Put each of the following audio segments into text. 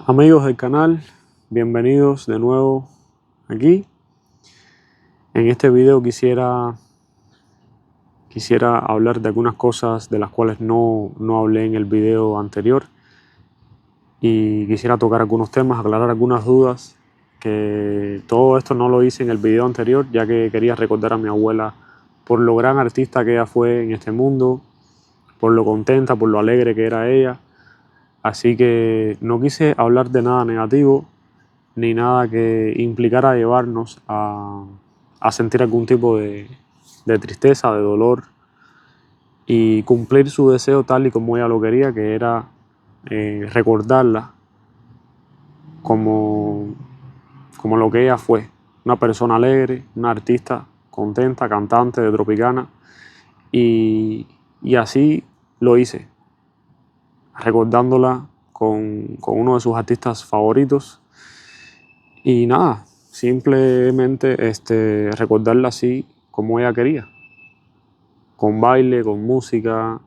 Amigos del canal, bienvenidos de nuevo aquí. En este video quisiera hablar de algunas cosas de las cuales no hablé en el video anterior, y quisiera tocar algunos temas, aclarar algunas dudas, que todo esto no lo hice en el video anterior, ya que quería recordar a mi abuela por lo gran artista que ella fue en este mundo, por lo contenta, por lo alegre que era ella. Así que no quise hablar de nada negativo, ni nada que implicara llevarnos a sentir algún tipo de tristeza, de dolor, y cumplir su deseo tal y como ella lo quería, que era recordarla como lo que ella fue, una persona alegre, una artista contenta, cantante de Tropicana, y así lo hice, recordándola con uno de sus artistas favoritos. Y nada, simplemente recordarla así como ella quería, con baile, con música,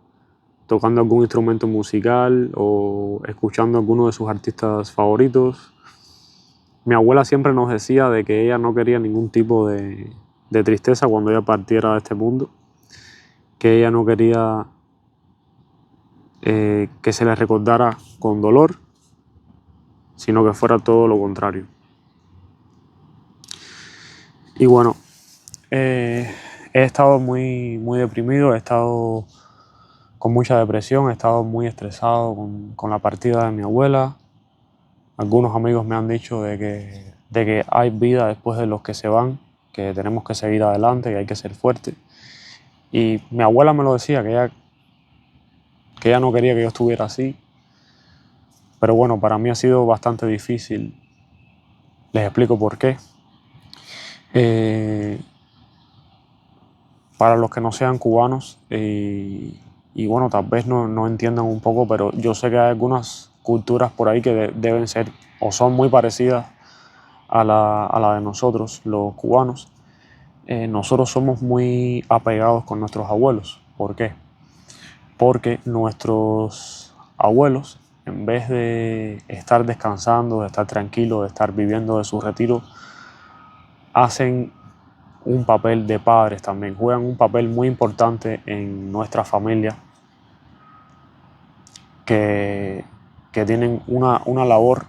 tocando algún instrumento musical o escuchando alguno de sus artistas favoritos. Mi abuela siempre nos decía de que ella no quería ningún tipo de tristeza cuando ella partiera de este mundo, que ella no quería que se le recordara con dolor, sino que fuera todo lo contrario. Y bueno, he estado muy deprimido, he estado con mucha depresión, he estado muy estresado con la partida de mi abuela. Algunos amigos me han dicho de que hay vida después de los que se van, que tenemos que seguir adelante, que hay que ser fuerte. Y mi abuela me lo decía, que ella no quería que yo estuviera así. Pero bueno, para mí ha sido bastante difícil. Les explico por qué. Para los que no sean cubanos, y bueno, tal vez no entiendan un poco, pero yo sé que hay algunas culturas por ahí que deben ser o son muy parecidas a la de nosotros, los cubanos. Nosotros somos muy apegados con nuestros abuelos. ¿Por qué? Porque nuestros abuelos, en vez de estar descansando, de estar tranquilos, de estar viviendo de su retiro, hacen un papel de padres también, juegan un papel muy importante en nuestra familia, que tienen una labor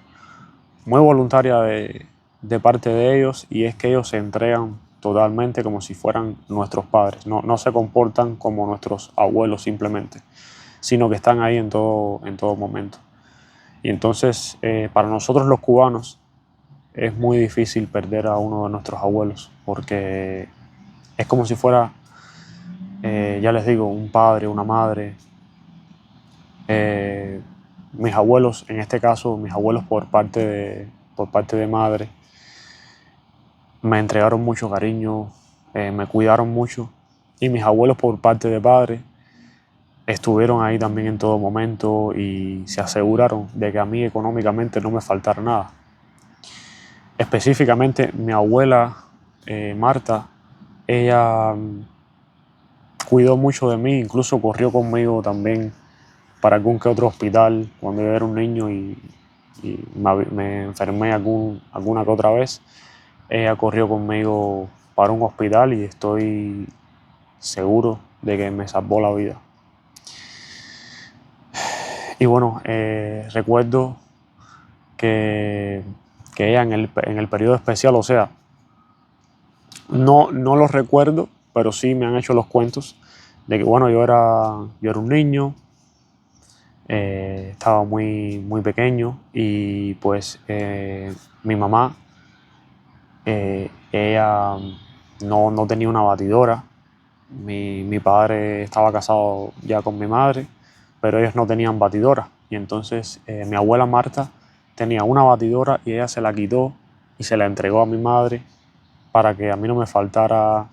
muy voluntaria de parte de ellos, y es que ellos se entregan totalmente como si fueran nuestros padres. No se comportan como nuestros abuelos simplemente, sino que están ahí en todo momento. Y entonces, para nosotros los cubanos, es muy difícil perder a uno de nuestros abuelos, porque es como si fuera, ya les digo, un padre, una madre. Mis abuelos, en este caso, mis abuelos por parte de madre, me entregaron mucho cariño, me cuidaron mucho. Y mis abuelos por parte de padre estuvieron ahí también en todo momento y se aseguraron de que a mí económicamente no me faltara nada. Específicamente mi abuela, Marta, ella cuidó mucho de mí, incluso corrió conmigo también para algún que otro hospital cuando yo era un niño y me enfermé alguna que otra vez. Ella corrió conmigo para un hospital y estoy seguro de que me salvó la vida. Y bueno, recuerdo que ella en el periodo especial, o sea, no lo recuerdo, pero sí me han hecho los cuentos de que bueno, yo era un niño, estaba muy pequeño, y pues mi mamá, ella no tenía una batidora. Mi padre estaba casado ya con mi madre, pero ellos no tenían batidora. Y entonces mi abuela Marta tenía una batidora y ella se la quitó y se la entregó a mi madre para que a mí no me faltara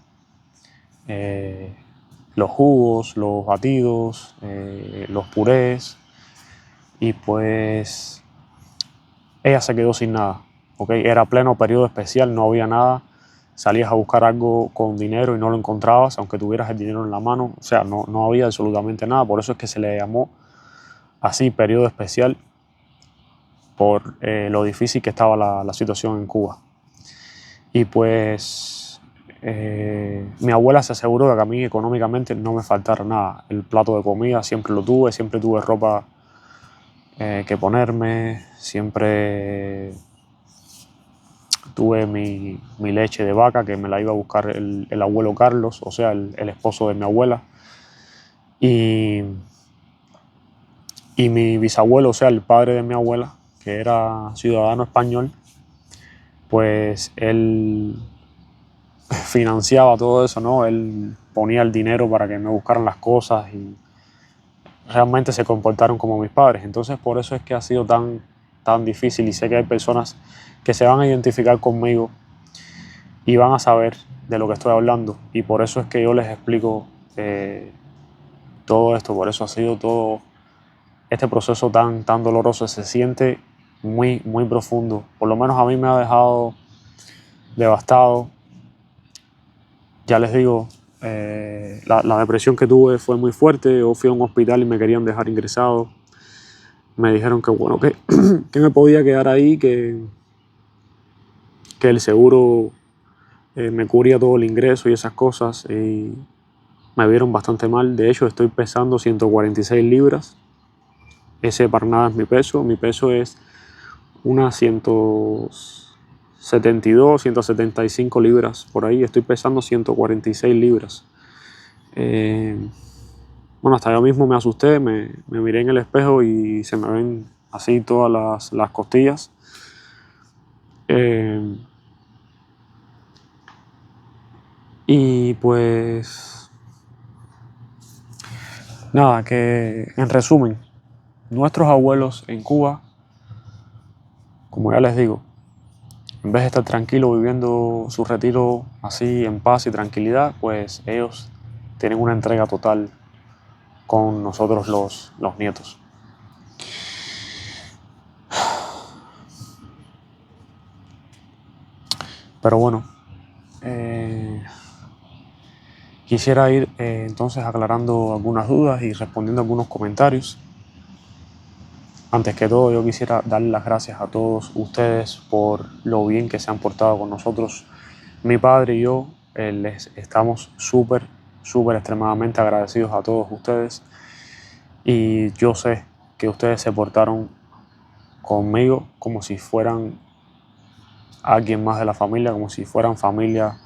los jugos, los batidos, los purés. Y pues ella se quedó sin nada. ¿Okay? Era pleno periodo especial, no había nada. Salías a buscar algo con dinero y no lo encontrabas, aunque tuvieras el dinero en la mano. O sea, no había absolutamente nada. Por eso es que se le llamó así, periodo especial. por lo difícil que estaba la situación en Cuba. Y pues mi abuela se aseguró de que a mí económicamente no me faltara nada. El plato de comida siempre lo tuve, siempre tuve ropa que ponerme, siempre tuve mi leche de vaca que me la iba a buscar el abuelo Carlos, o sea, el esposo de mi abuela. Y mi bisabuelo, o sea, el padre de mi abuela, que era ciudadano español, pues él financiaba todo eso, ¿no? Él ponía el dinero para que me buscaran las cosas y realmente se comportaron como mis padres. Entonces por eso es que ha sido tan difícil, y sé que hay personas que se van a identificar conmigo y van a saber de lo que estoy hablando, y por eso es que yo les explico todo esto. Por eso ha sido todo este proceso tan doloroso. Se siente muy profundo. Por lo menos a mí me ha dejado devastado. Ya les digo, la depresión que tuve fue muy fuerte. Yo fui a un hospital y me querían dejar ingresado. Me dijeron que bueno, que me podía quedar ahí, que el seguro me cubría todo el ingreso y esas cosas. Y me vieron bastante mal. De hecho, estoy pesando 146 libras. Ese para nada es mi peso. Mi peso es unas 172, 175 libras. Por ahí estoy pesando 146 libras. Bueno, hasta yo mismo me asusté, me miré en el espejo y se me ven así todas las costillas. Y pues nada, que en resumen, nuestros abuelos en Cuba, como ya les digo, en vez de estar tranquilos viviendo su retiro así en paz y tranquilidad, pues ellos tienen una entrega total con nosotros los nietos. Pero bueno, quisiera ir entonces aclarando algunas dudas y respondiendo algunos comentarios. Antes que todo, yo quisiera darle las gracias a todos ustedes por lo bien que se han portado con nosotros. Mi padre y yo les estamos súper extremadamente agradecidos a todos ustedes. Y yo sé que ustedes se portaron conmigo como si fueran alguien más de la familia, como si fueran familia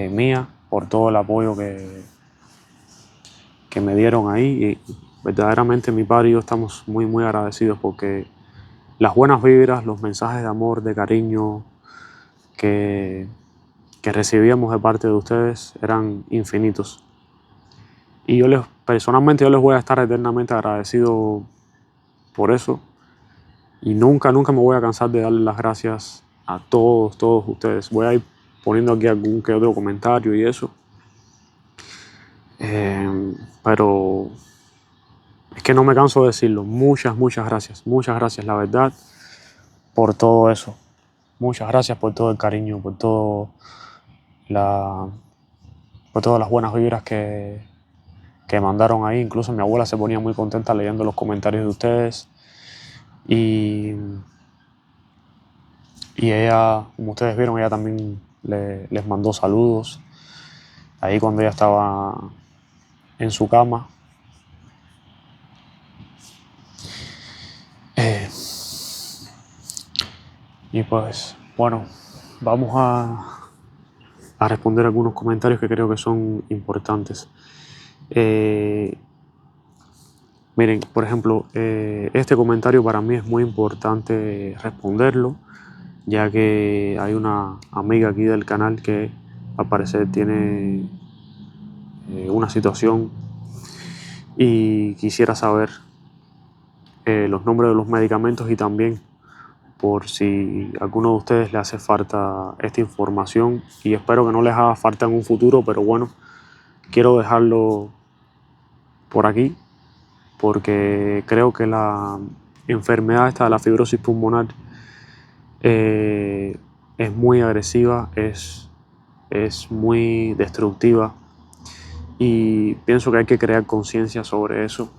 mía, por todo el apoyo que me dieron ahí. Y verdaderamente mi padre y yo estamos muy agradecidos, porque las buenas vibras, los mensajes de amor, de cariño que recibíamos de parte de ustedes eran infinitos. Y personalmente yo les voy a estar eternamente agradecido por eso. Y nunca me voy a cansar de darles las gracias a todos ustedes. Voy a ir poniendo aquí algún que otro comentario y eso. Pero es que no me canso de decirlo. Muchas gracias. Muchas gracias, la verdad, por todo eso. Muchas gracias por todo el cariño, por todas las buenas vibras que mandaron ahí. Incluso mi abuela se ponía muy contenta leyendo los comentarios de ustedes. Y ella, como ustedes vieron, ella también les mandó saludos ahí cuando ella estaba en su cama. Y pues bueno, vamos a responder algunos comentarios que creo que son importantes. Miren, por ejemplo, este comentario para mí es muy importante responderlo, ya que hay una amiga aquí del canal que al parecer tiene una situación y quisiera saber los nombres de los medicamentos, y también por si a alguno de ustedes le hace falta esta información, y espero que no les haga falta en un futuro, pero bueno, quiero dejarlo por aquí porque creo que la enfermedad esta de la fibrosis pulmonar es muy agresiva, es muy destructiva, y pienso que hay que crear conciencia sobre eso.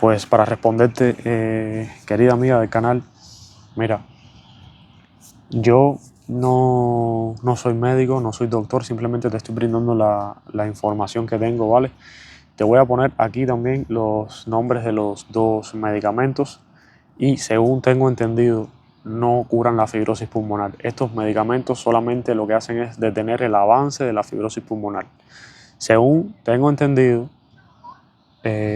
Pues para responderte, querida amiga del canal, mira, yo no soy médico, no soy doctor, simplemente te estoy brindando la información que tengo, ¿vale? Te voy a poner aquí también los nombres de los dos medicamentos y según tengo entendido, no curan la fibrosis pulmonar. Estos medicamentos solamente lo que hacen es detener el avance de la fibrosis pulmonar. Según tengo entendido,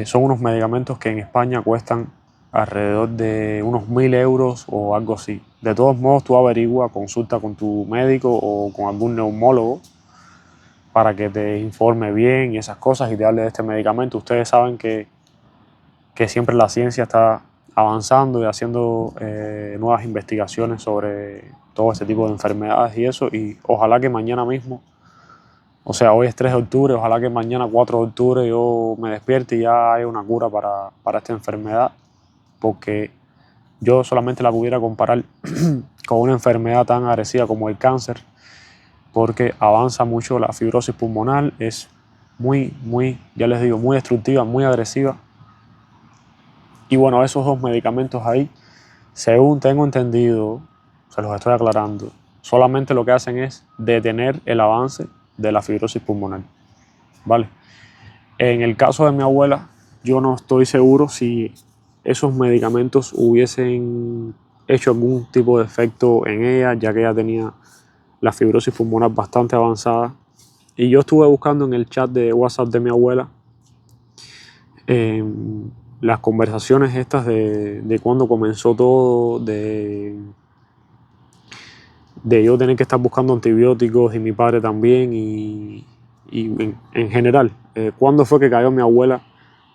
son unos medicamentos que en España cuestan alrededor de unos 1.000 € o algo así. De todos modos, tú averigua, consulta con tu médico o con algún neumólogo para que te informe bien y esas cosas y te hable de este medicamento. Ustedes saben que siempre la ciencia está avanzando y haciendo nuevas investigaciones sobre todo este tipo de enfermedades y eso, y ojalá que mañana mismo, o sea, hoy es 3 de octubre, ojalá que mañana 4 de octubre yo me despierte y ya haya una cura para esta enfermedad, porque yo solamente la pudiera comparar con una enfermedad tan agresiva como el cáncer, porque avanza mucho la fibrosis pulmonar, es muy, ya les digo, muy destructiva, muy agresiva. Y bueno, esos dos medicamentos ahí, según tengo entendido, se los estoy aclarando, solamente lo que hacen es detener el avance de la fibrosis pulmonar, ¿vale? En el caso de mi abuela, yo no estoy seguro si esos medicamentos hubiesen hecho algún tipo de efecto en ella, ya que ella tenía la fibrosis pulmonar bastante avanzada. Y yo estuve buscando en el chat de WhatsApp de mi abuela las conversaciones estas de cuando comenzó todo, de yo tener que estar buscando antibióticos y mi padre también y en general, ¿cuándo fue que cayó mi abuela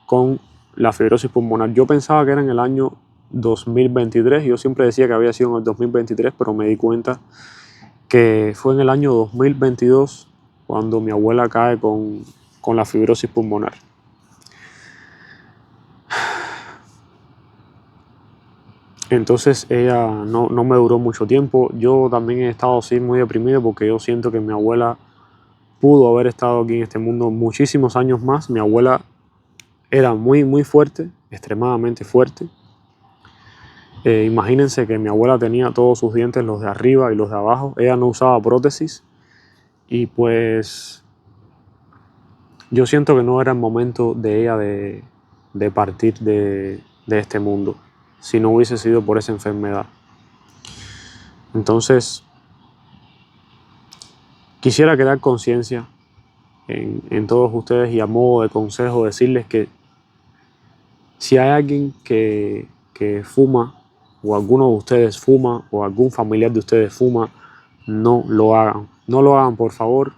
con la fibrosis pulmonar? Yo pensaba que era en el año 2023, yo siempre decía que había sido en el 2023, pero me di cuenta que fue en el año 2022 cuando mi abuela cae con la fibrosis pulmonar. Entonces ella no me duró mucho tiempo. Yo también he estado así muy deprimido porque yo siento que mi abuela pudo haber estado aquí en este mundo muchísimos años más. Mi abuela era muy fuerte, extremadamente fuerte. Imagínense que mi abuela tenía todos sus dientes, los de arriba y los de abajo. Ella no usaba prótesis y pues yo siento que no era el momento de ella de partir de este mundo si no hubiese sido por esa enfermedad. Entonces, quisiera crear conciencia en todos ustedes y a modo de consejo decirles que si hay alguien que fuma o alguno de ustedes fuma o algún familiar de ustedes fuma, no lo hagan. No lo hagan, por favor,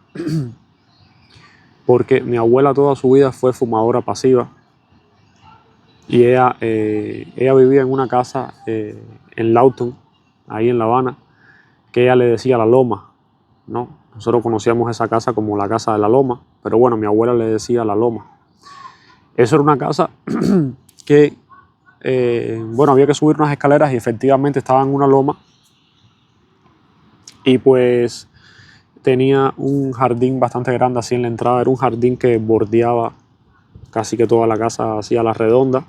porque mi abuela toda su vida fue fumadora pasiva y ella vivía en una casa en Lawton, ahí en La Habana, que ella le decía La Loma, ¿no? Nosotros conocíamos esa casa como la Casa de la Loma, pero bueno, mi abuela le decía La Loma. Eso era una casa que, bueno, había que subir unas escaleras y efectivamente estaba en una loma y pues tenía un jardín bastante grande así en la entrada. Era un jardín que bordeaba casi que toda la casa así a la redonda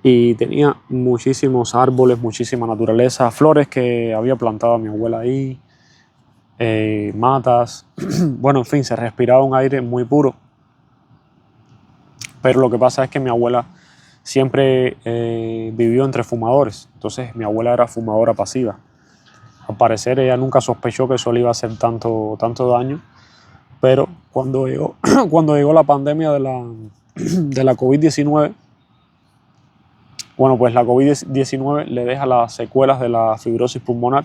y tenía muchísimos árboles, muchísima naturaleza, flores que había plantado mi abuela ahí, matas, bueno, en fin, se respiraba un aire muy puro. Pero lo que pasa es que mi abuela siempre vivió entre fumadores, entonces mi abuela era fumadora pasiva. Al parecer ella nunca sospechó que eso le iba a hacer tanto daño, pero cuando llegó, cuando llegó la pandemia de la COVID-19, bueno, pues la COVID-19 le deja las secuelas de la fibrosis pulmonar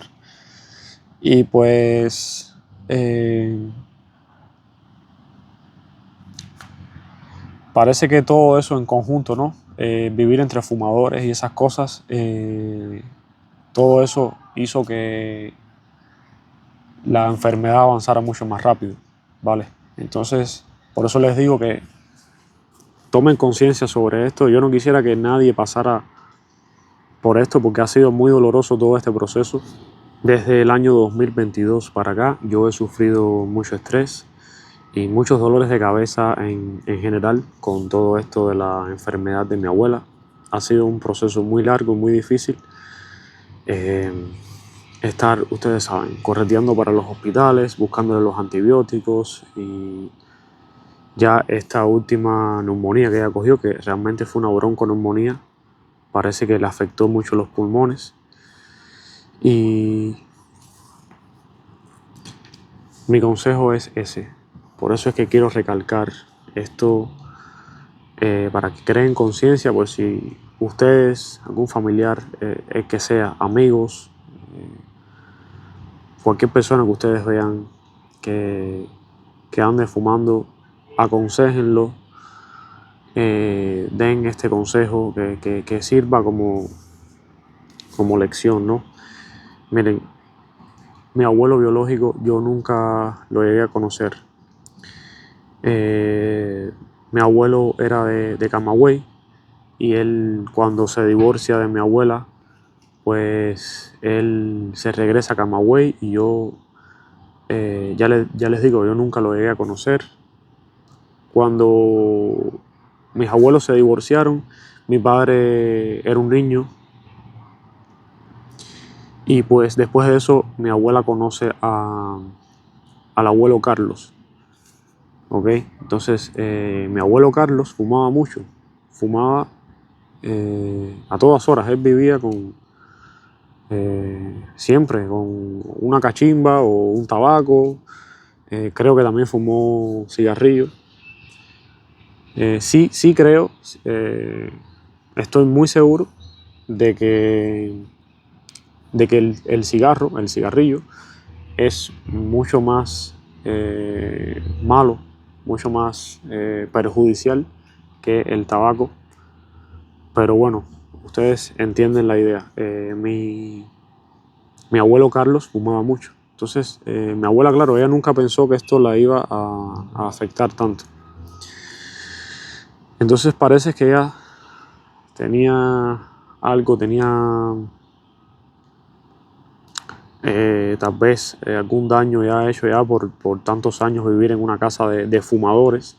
y pues parece que todo eso en conjunto, ¿no? Vivir entre fumadores y esas cosas, todo eso hizo que la enfermedad avanzara mucho más rápido, ¿vale? Entonces, por eso les digo que tomen conciencia sobre esto. Yo no quisiera que nadie pasara por esto porque ha sido muy doloroso todo este proceso. Desde el año 2022 para acá yo he sufrido mucho estrés y muchos dolores de cabeza en general con todo esto de la enfermedad de mi abuela. Ha sido un proceso muy largo, muy difícil. Estar, ustedes saben, correteando para los hospitales, buscándole los antibióticos, y ya esta última neumonía que ella cogió, que realmente fue una bronconeumonía, parece que le afectó mucho los pulmones. Y mi consejo es ese. Por eso es que quiero recalcar esto, para que creen conciencia, pues si ustedes, algún familiar, el que sea, amigos, cualquier persona que ustedes vean que ande fumando, aconséjenlo, den este consejo que sirva como lección, ¿no? Miren, mi abuelo biológico yo nunca lo llegué a conocer. Mi abuelo era de Camagüey, y él, cuando se divorcia de mi abuela, pues él se regresa a Camagüey, y yo, ya les digo, yo nunca lo llegué a conocer. Cuando mis abuelos se divorciaron, mi padre era un niño, y pues después de eso mi abuela conoce al abuelo Carlos. ¿Ok? Entonces, mi abuelo Carlos fumaba mucho, fumaba a todas horas. Él vivía siempre con una cachimba o un tabaco. Creo que también fumó cigarrillo. Sí creo, estoy muy seguro de que el cigarrillo es mucho más malo, mucho más perjudicial que el tabaco. Pero bueno, ustedes entienden la idea. Mi abuelo Carlos fumaba mucho. Entonces, mi abuela, claro, ella nunca pensó que esto la iba a afectar tanto. Entonces parece que ella tenía algo, tal vez algún daño ya hecho ya por tantos años vivir en una casa de fumadores.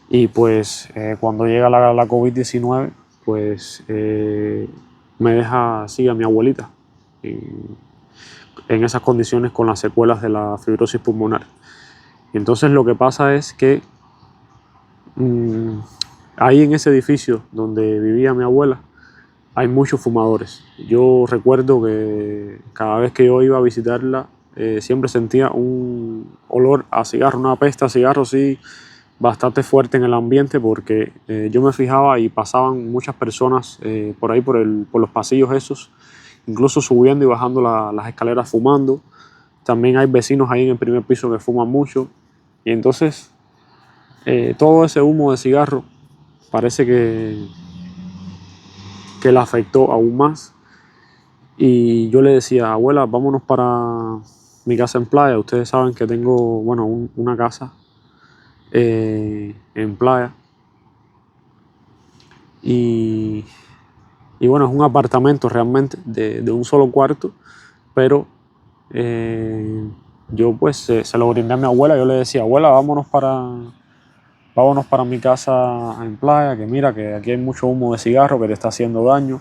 Y pues cuando llega la COVID-19, pues me deja así a mi abuelita en esas condiciones, con las secuelas de la fibrosis pulmonar. Y entonces lo que pasa es que ahí en ese edificio donde vivía mi abuela hay muchos fumadores. Yo recuerdo que cada vez que yo iba a visitarla, siempre sentía un olor a cigarro, una pesta a cigarro, sí, bastante fuerte en el ambiente, porque yo me fijaba y pasaban muchas personas por ahí, por los pasillos esos, incluso subiendo y bajando las escaleras fumando. También hay vecinos ahí en el primer piso que fuman mucho, y entonces todo ese humo de cigarro parece que le afectó aún más. Y yo le decía: abuela, vámonos para mi casa en Playa. Ustedes saben que tengo, bueno, una casa en Playa, y bueno, es un apartamento realmente de un solo cuarto, pero yo pues se lo brindé a mi abuela. Yo le decía: abuela, vámonos para mi casa en Playa, que mira que aquí hay mucho humo de cigarro que te está haciendo daño.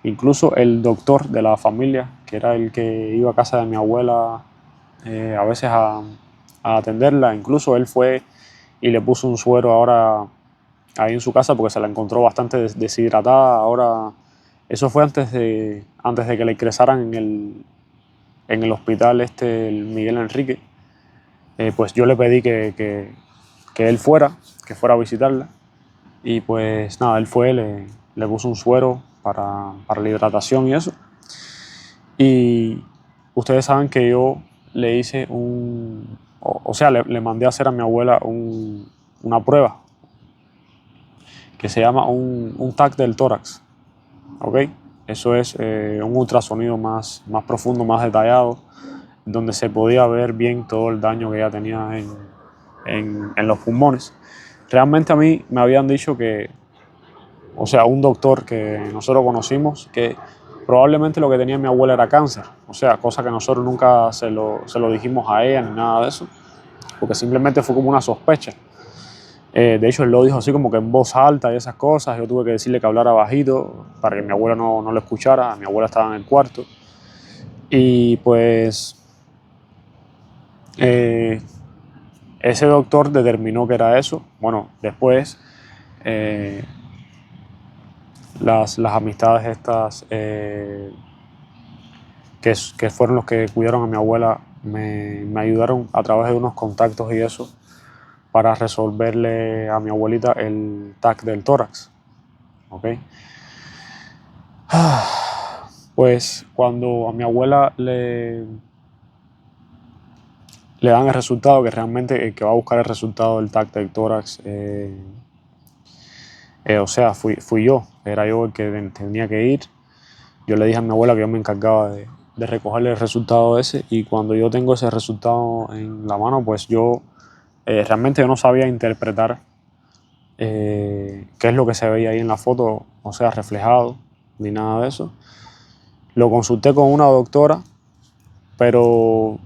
Incluso el doctor de la familia, que era el que iba a casa de mi abuela a veces a atenderla, incluso él fue y le puso un suero ahora ahí en su casa, porque se la encontró bastante deshidratada. Ahora, eso fue antes de que la ingresaran en el hospital el Miguel Enrique. Pues yo le pedí que él fuera a visitarla, y pues nada, él fue, le puso un suero para la hidratación y eso. Y ustedes saben que yo le hice o sea, le mandé a hacer a mi abuela una prueba que se llama un TAC del tórax. ¿Ok? Eso es un ultrasonido más profundo, más detallado, donde se podía ver bien todo el daño que ella tenía en los pulmones. Realmente a mí me habían dicho que, o sea, un doctor que nosotros conocimos, que probablemente lo que tenía mi abuela era cáncer. O sea, cosa que nosotros nunca se lo dijimos a ella ni nada de eso. porque simplemente fue como una sospecha. De hecho, él lo dijo así como que en voz alta y esas cosas. Yo tuve que decirle que hablara bajito para que mi abuela no lo escuchara. Mi abuela estaba en el cuarto. Y pues ese doctor determinó que era eso. Bueno, después las amistades estas que fueron los que cuidaron a mi abuela me ayudaron a través de unos contactos y eso para resolverle a mi abuelita el TAC del tórax. ¿Ok? Pues cuando a mi abuela le dan el resultado, que realmente el que va a buscar el resultado del TAC del tórax, o sea, fui yo, era yo el que tenía que ir. Yo le dije a mi abuela que yo me encargaba de recogerle el resultado ese, y cuando yo tengo ese resultado en la mano, pues yo realmente yo no sabía interpretar qué es lo que se veía ahí en la foto, o sea, reflejado, ni nada de eso. Lo consulté con una doctora, pero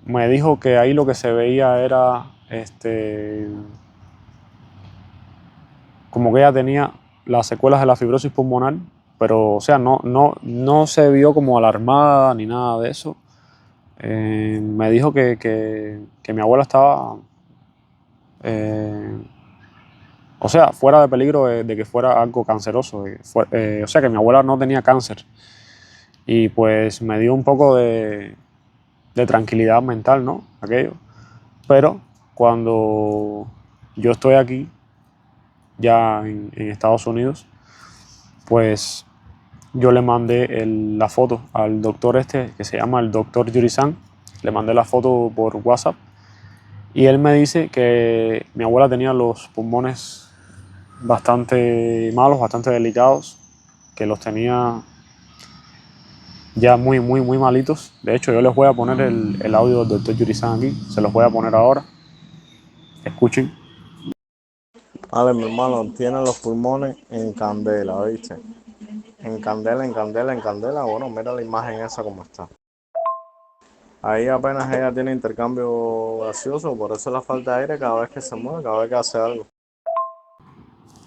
me dijo que ahí lo que se veía era como que ella tenía las secuelas de la fibrosis pulmonar, pero o sea, no se vio como alarmada ni nada de eso. Me dijo que mi abuela estaba, o sea, fuera de peligro de que fuera algo canceroso. O sea, que mi abuela no tenía cáncer. Y pues me dio un poco de tranquilidad mental, ¿no? Aquello. Pero cuando yo estoy aquí, ya en Estados Unidos, pues yo le mandé la foto al doctor este, que se llama el doctor Yuri-san. Le mandé la foto por WhatsApp y él me dice que mi abuela tenía los pulmones bastante malos, bastante delicados, que los tenía ya muy malitos. De hecho, yo les voy a poner el audio del doctor Yuri-san aquí, se los voy a poner ahora. Escuchen. Vale, mi hermano, tiene los pulmones en candela, ¿viste? En candela, en candela, en candela. Bueno, mira la imagen esa como está. Ahí apenas ella tiene intercambio gaseoso, por eso la falta de aire cada vez que se mueve, cada vez que hace algo.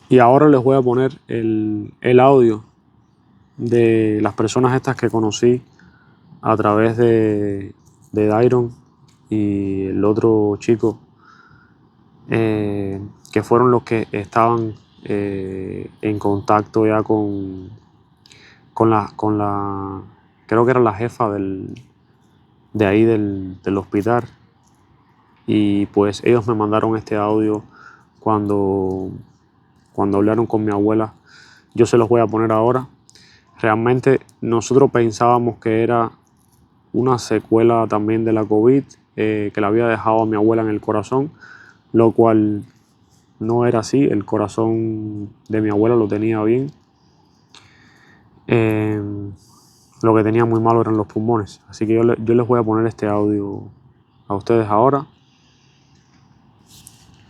Y ahora les voy a poner el audio de las personas estas que conocí a través de Dairon y el otro chico, que fueron los que estaban en contacto ya con la, creo que era la jefa de ahí del hospital. Y pues ellos me mandaron este audio cuando hablaron con mi abuela. Yo se los voy a poner ahora. Realmente nosotros pensábamos que era una secuela también de la COVID, que le había dejado a mi abuela en el corazón, lo cual no era así. El corazón de mi abuela lo tenía bien. Lo que tenía muy malo eran los pulmones. Así que yo les voy a poner este audio a ustedes ahora.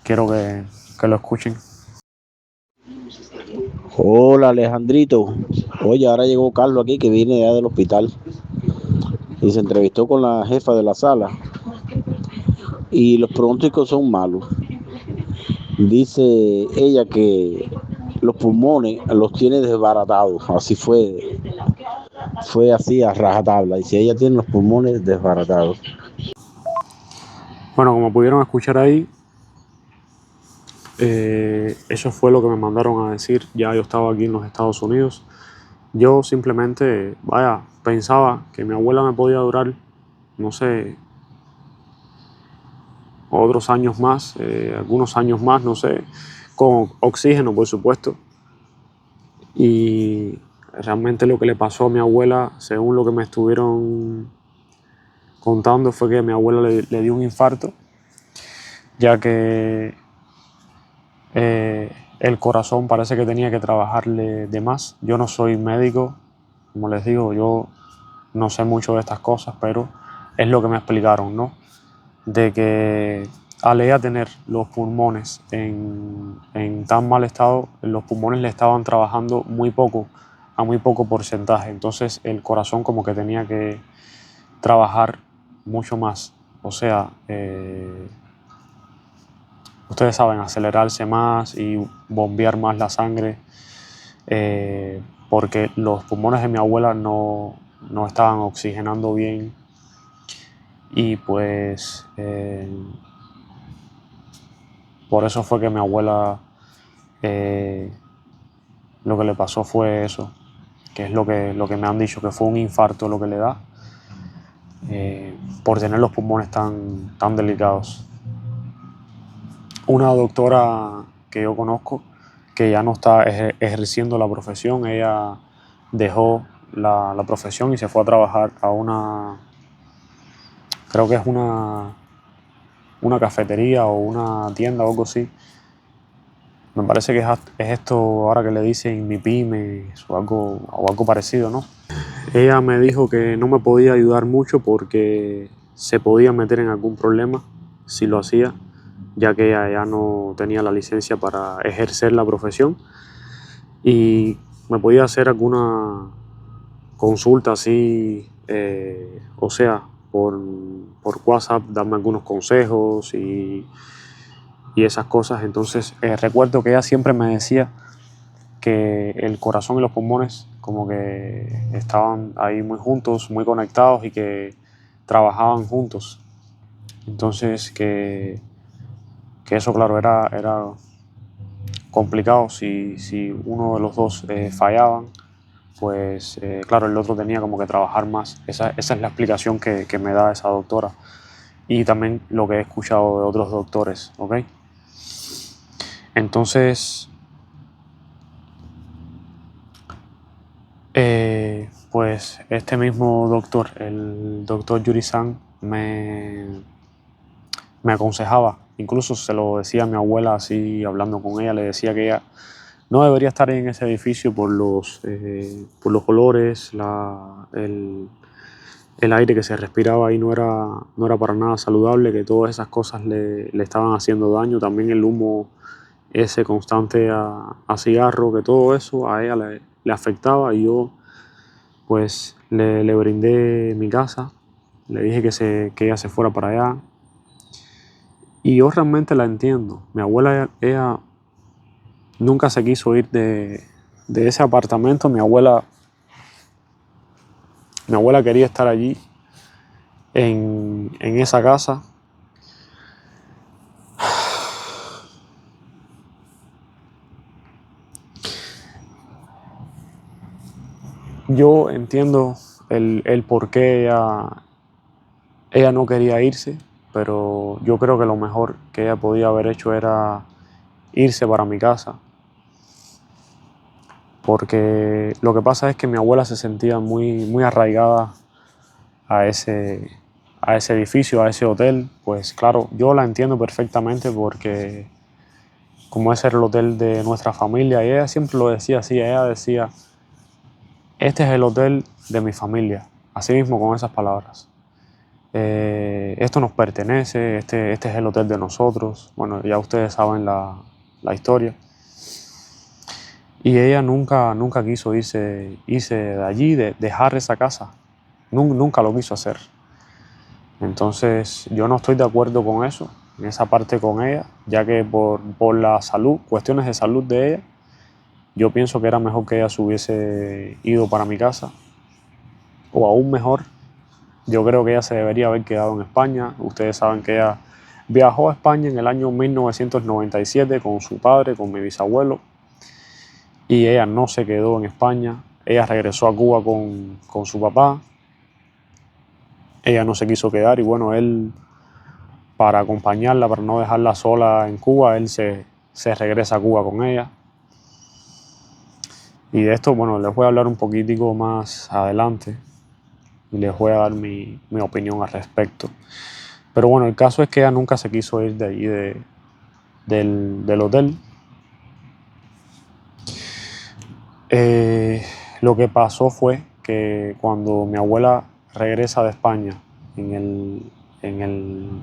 Quiero que lo escuchen. Hola Alejandrito, oye, ahora llegó Carlos aquí que viene ya del hospital y se entrevistó con la jefa de la sala y los pronósticos son malos. Dice ella que los pulmones los tiene desbaratados, así fue así a rajatabla. Dice ella tiene los pulmones desbaratados. Bueno, como pudieron escuchar ahí, eso fue lo que me mandaron a decir. Ya yo estaba aquí en los Estados Unidos. Yo simplemente, vaya, pensaba que mi abuela me podía durar, no sé, otros años más, algunos años más, no sé, con oxígeno, por supuesto. Y realmente lo que le pasó a mi abuela, según lo que me estuvieron contando, fue que a mi abuela le dio un infarto, ya que el corazón parece que tenía que trabajarle de más. Yo no soy médico, como les digo, yo no sé mucho de estas cosas, pero es lo que me explicaron, ¿no? De que al ella tener los pulmones en tan mal estado, los pulmones le estaban trabajando muy poco, a muy poco porcentaje. Entonces el corazón como que tenía que trabajar mucho más. O sea, ustedes saben, acelerarse más y bombear más la sangre, porque los pulmones de mi abuela no estaban oxigenando bien y pues por eso fue que mi abuela lo que le pasó fue eso, que es lo que me han dicho, que fue un infarto lo que le da, por tener los pulmones tan delicados. Una doctora que yo conozco, que ya no está ejerciendo la profesión, ella dejó la profesión y se fue a trabajar a creo que es una cafetería o una tienda o algo así. Me parece que es esto ahora que le dicen MIPYME o algo parecido, ¿no? Ella me dijo que no me podía ayudar mucho porque se podía meter en algún problema si lo hacía, ya que ella ya no tenía la licencia para ejercer la profesión, y me podía hacer alguna consulta así, o sea, por WhatsApp, darme algunos consejos y esas cosas. Entonces recuerdo que ella siempre me decía que el corazón y los pulmones como que estaban ahí muy juntos, muy conectados y que trabajaban juntos. Entonces que eso, claro, era complicado si uno de los dos fallaban, pues claro, el otro tenía como que trabajar más. Esa es la explicación que me da esa doctora y también lo que he escuchado de otros doctores, ¿ok? Entonces, pues este mismo doctor, el doctor Yuri-san, me aconsejaba, incluso se lo decía a mi abuela así, hablando con ella, le decía que ella no debería estar en ese edificio por los olores, el aire que se respiraba ahí no era para nada saludable, que todas esas cosas le estaban haciendo daño, también el humo ese constante a cigarro, que todo eso a ella le afectaba, y yo pues le brindé mi casa, le dije que ella se fuera para allá, y yo realmente la entiendo. Mi abuela, ella nunca se quiso ir de ese apartamento. Mi abuela quería estar allí en esa casa. Yo entiendo el por qué ella no quería irse, pero yo creo que lo mejor que ella podía haber hecho era irse para mi casa, porque lo que pasa es que mi abuela se sentía muy arraigada a ese edificio, a ese hotel. Pues claro, yo la entiendo perfectamente porque como ese era el hotel de nuestra familia, y ella siempre lo decía así, ella decía: este es el hotel de mi familia, así mismo, con esas palabras. Esto nos pertenece, este es el hotel de nosotros. Bueno, ya ustedes saben la historia. Y ella nunca quiso irse de allí, dejar esa casa. Nunca lo quiso hacer. Entonces yo no estoy de acuerdo con eso, en esa parte con ella, ya que por la salud, cuestiones de salud de ella, yo pienso que era mejor que ella se hubiese ido para mi casa. O aún mejor, yo creo que ella se debería haber quedado en España. Ustedes saben que ella viajó a España en el año 1997 con su padre, con mi bisabuelo, y ella no se quedó en España. Ella regresó a Cuba con su papá. Ella no se quiso quedar, y bueno, él, para acompañarla, para no dejarla sola en Cuba, él se regresa a Cuba con ella. Y de esto, bueno, les voy a hablar un poquitico más adelante y les voy a dar mi opinión al respecto. Pero bueno, el caso es que ella nunca se quiso ir de allí del hotel. Lo que pasó fue que cuando mi abuela regresa de España en el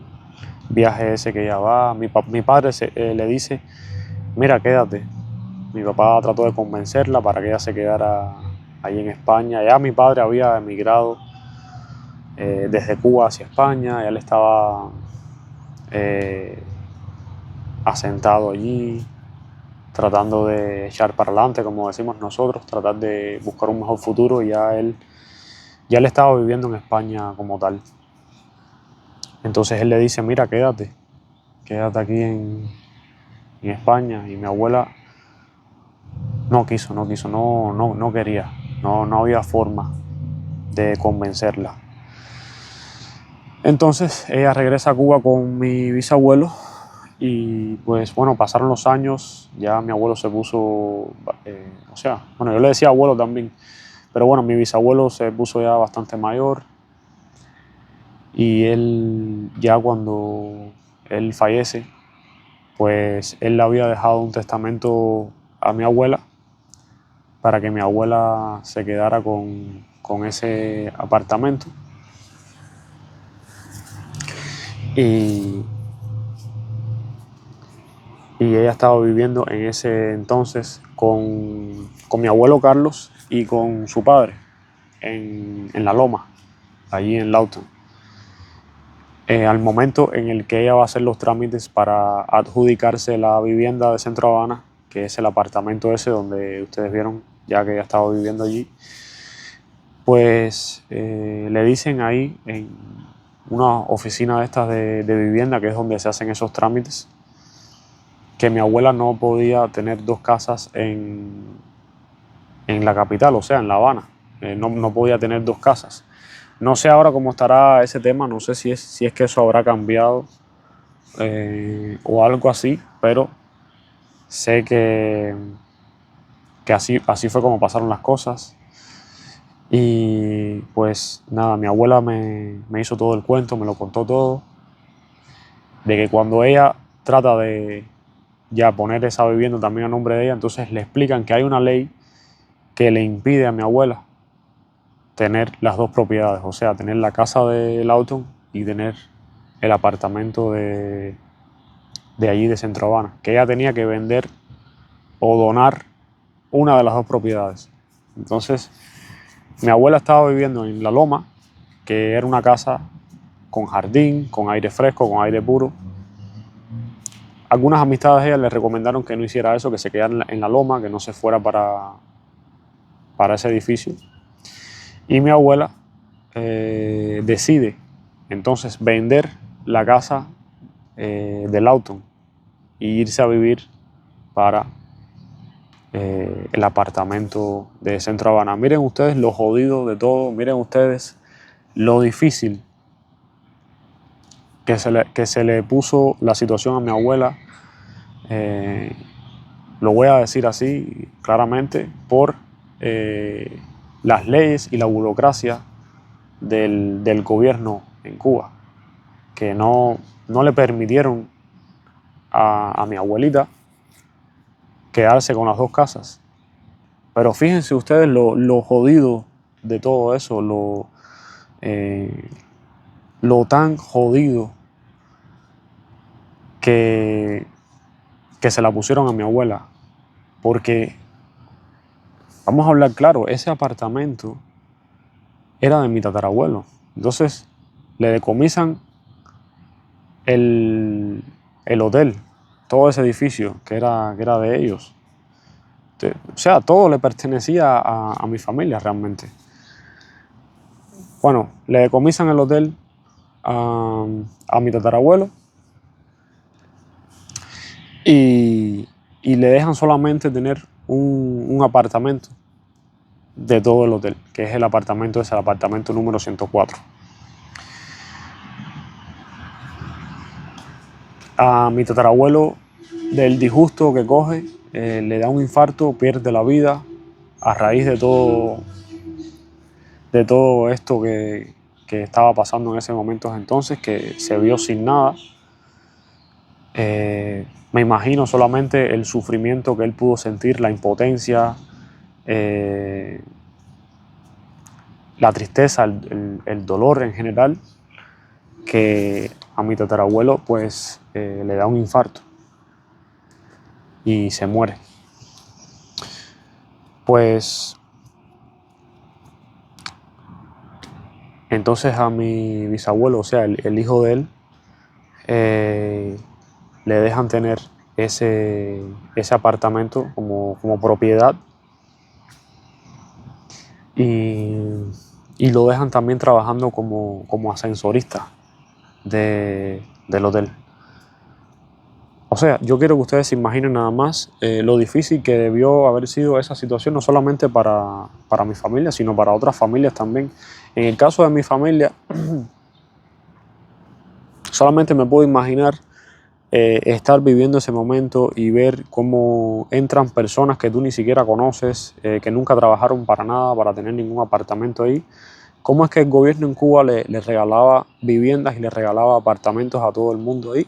viaje ese que ella va, mi padre le dice: mira, quédate. Mi papá trató de convencerla para que ella se quedara ahí en España. Ya mi padre había emigrado desde Cuba hacia España. Ya él estaba asentado allí, tratando de echar para adelante, como decimos nosotros, tratar de buscar un mejor futuro. Y ya él estaba viviendo en España como tal. Entonces él le dice, mira, quédate aquí en España. Y mi abuela no quiso, no quería, no había forma de convencerla. Entonces ella regresa a Cuba con mi bisabuelo y pues bueno, pasaron los años, ya mi abuelo se puso, o sea, bueno, yo le decía abuelo también, pero bueno, mi bisabuelo se puso ya bastante mayor y él ya cuando él fallece, pues él le había dejado un testamento a mi abuela para que mi abuela se quedara con ese apartamento. Y ella estaba viviendo en ese entonces con mi abuelo Carlos y con su padre en La Loma, allí en Lawton. Al momento en el que ella va a hacer los trámites para adjudicarse la vivienda de Centro Habana, que es el apartamento ese donde ustedes vieron ya que ella estaba viviendo allí, pues le dicen ahí en una oficina de estas de vivienda, que es donde se hacen esos trámites, que mi abuela no podía tener dos casas en la capital, o sea, en La Habana. No podía tener dos casas. No sé ahora cómo estará ese tema, no sé si es que eso habrá cambiado o algo así, pero sé que así fue como pasaron las cosas. Y pues nada, mi abuela me hizo todo el cuento, me lo contó todo, de que cuando ella trata de ya poner esa vivienda también a nombre de ella, entonces le explican que hay una ley que le impide a mi abuela tener las dos propiedades, o sea, tener la casa de Lawton y tener el apartamento de allí de Centro Habana, que ella tenía que vender o donar una de las dos propiedades. Entonces, mi abuela estaba viviendo en La Loma, que era una casa con jardín, con aire fresco, con aire puro. Algunas amistades de ella le recomendaron que no hiciera eso, que se quedara en la Loma, que no se fuera para ese edificio. Y mi abuela decide entonces vender la casa de Lawton e irse a vivir para el apartamento de Centro Habana. Miren ustedes lo jodido de todo, miren ustedes lo difícil que se le puso la situación a mi abuela. Lo voy a decir así claramente, por las leyes y la burocracia del gobierno en Cuba, que no le permitieron a mi abuelita quedarse con las dos casas. Pero fíjense ustedes lo jodido de todo eso, lo tan jodido que se la pusieron a mi abuela. Porque, vamos a hablar claro, ese apartamento era de mi tatarabuelo. Entonces, le decomisan el hotel, todo ese edificio que era de ellos. O sea, todo le pertenecía a mi familia realmente. Bueno, le decomisan el hotel a mi tatarabuelo y le dejan solamente tener un apartamento de todo el hotel, que es el apartamento número 104. A mi tatarabuelo, del disgusto que coge, le da un infarto, pierde la vida a raíz de todo esto que estaba pasando en ese momento entonces, que se vio sin nada. Me imagino solamente el sufrimiento que él pudo sentir, la impotencia, la tristeza, el dolor en general, que a mi tatarabuelo pues le da un infarto y se muere. Pues entonces a mi bisabuelo, o sea, el hijo de él, le dejan tener ese apartamento como propiedad y lo dejan también trabajando como ascensorista del hotel. O sea, yo quiero que ustedes se imaginen nada más lo difícil que debió haber sido esa situación, no solamente para mi familia, sino para otras familias también. En el caso de mi familia, solamente me puedo imaginar estar viviendo ese momento y ver cómo entran personas que tú ni siquiera conoces, que nunca trabajaron para nada, para tener ningún apartamento ahí. Cómo es que el gobierno en Cuba le regalaba viviendas y le regalaba apartamentos a todo el mundo ahí,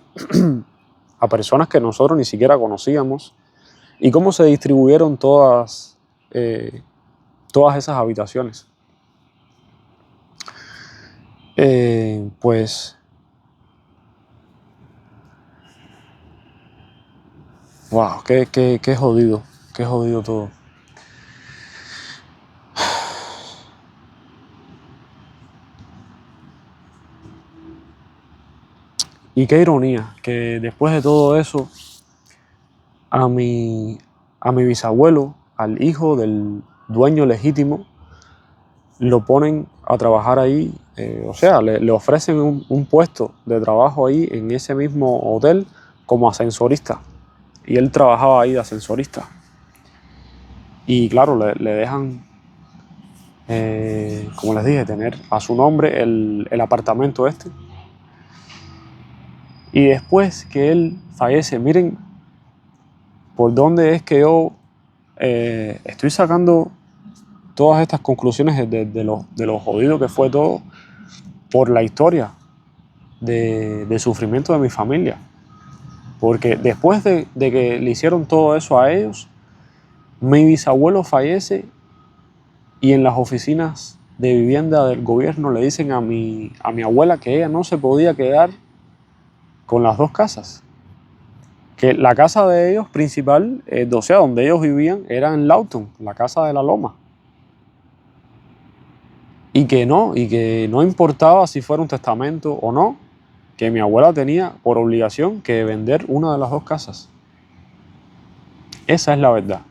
a personas que nosotros ni siquiera conocíamos, y cómo se distribuyeron todas esas habitaciones. Pues, wow, qué jodido todo. Y qué ironía que después de todo eso, a mi bisabuelo, al hijo del dueño legítimo, lo ponen a trabajar ahí, o sea, le ofrecen un puesto de trabajo ahí en ese mismo hotel como ascensorista. Y él trabajaba ahí de ascensorista. Y claro, le dejan, como les dije, tener a su nombre el apartamento este. Y después que él fallece, miren por dónde es que yo estoy sacando todas estas conclusiones de lo jodido que fue todo por la historia de sufrimiento de mi familia. Porque después de que le hicieron todo eso a ellos, mi bisabuelo fallece y en las oficinas de vivienda del gobierno le dicen a mi abuela que ella no se podía quedar con las dos casas. Que la casa de ellos principal, o sea, donde ellos vivían, era en Lawton, la casa de la Loma. Y que no importaba si fuera un testamento o no, que mi abuela tenía por obligación que vender una de las dos casas. Esa es la verdad.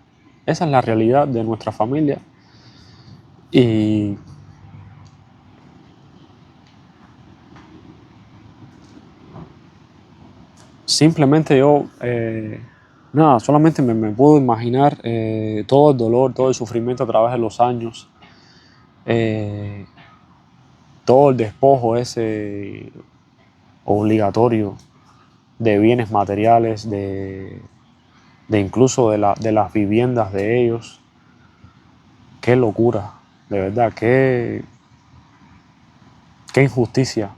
Esa es la realidad de nuestra familia. Y simplemente yo, nada, solamente me puedo imaginar todo el dolor, todo el sufrimiento a través de los años, todo el despojo ese obligatorio de bienes materiales, de incluso de las viviendas de ellos. Qué locura, de verdad, qué injusticia,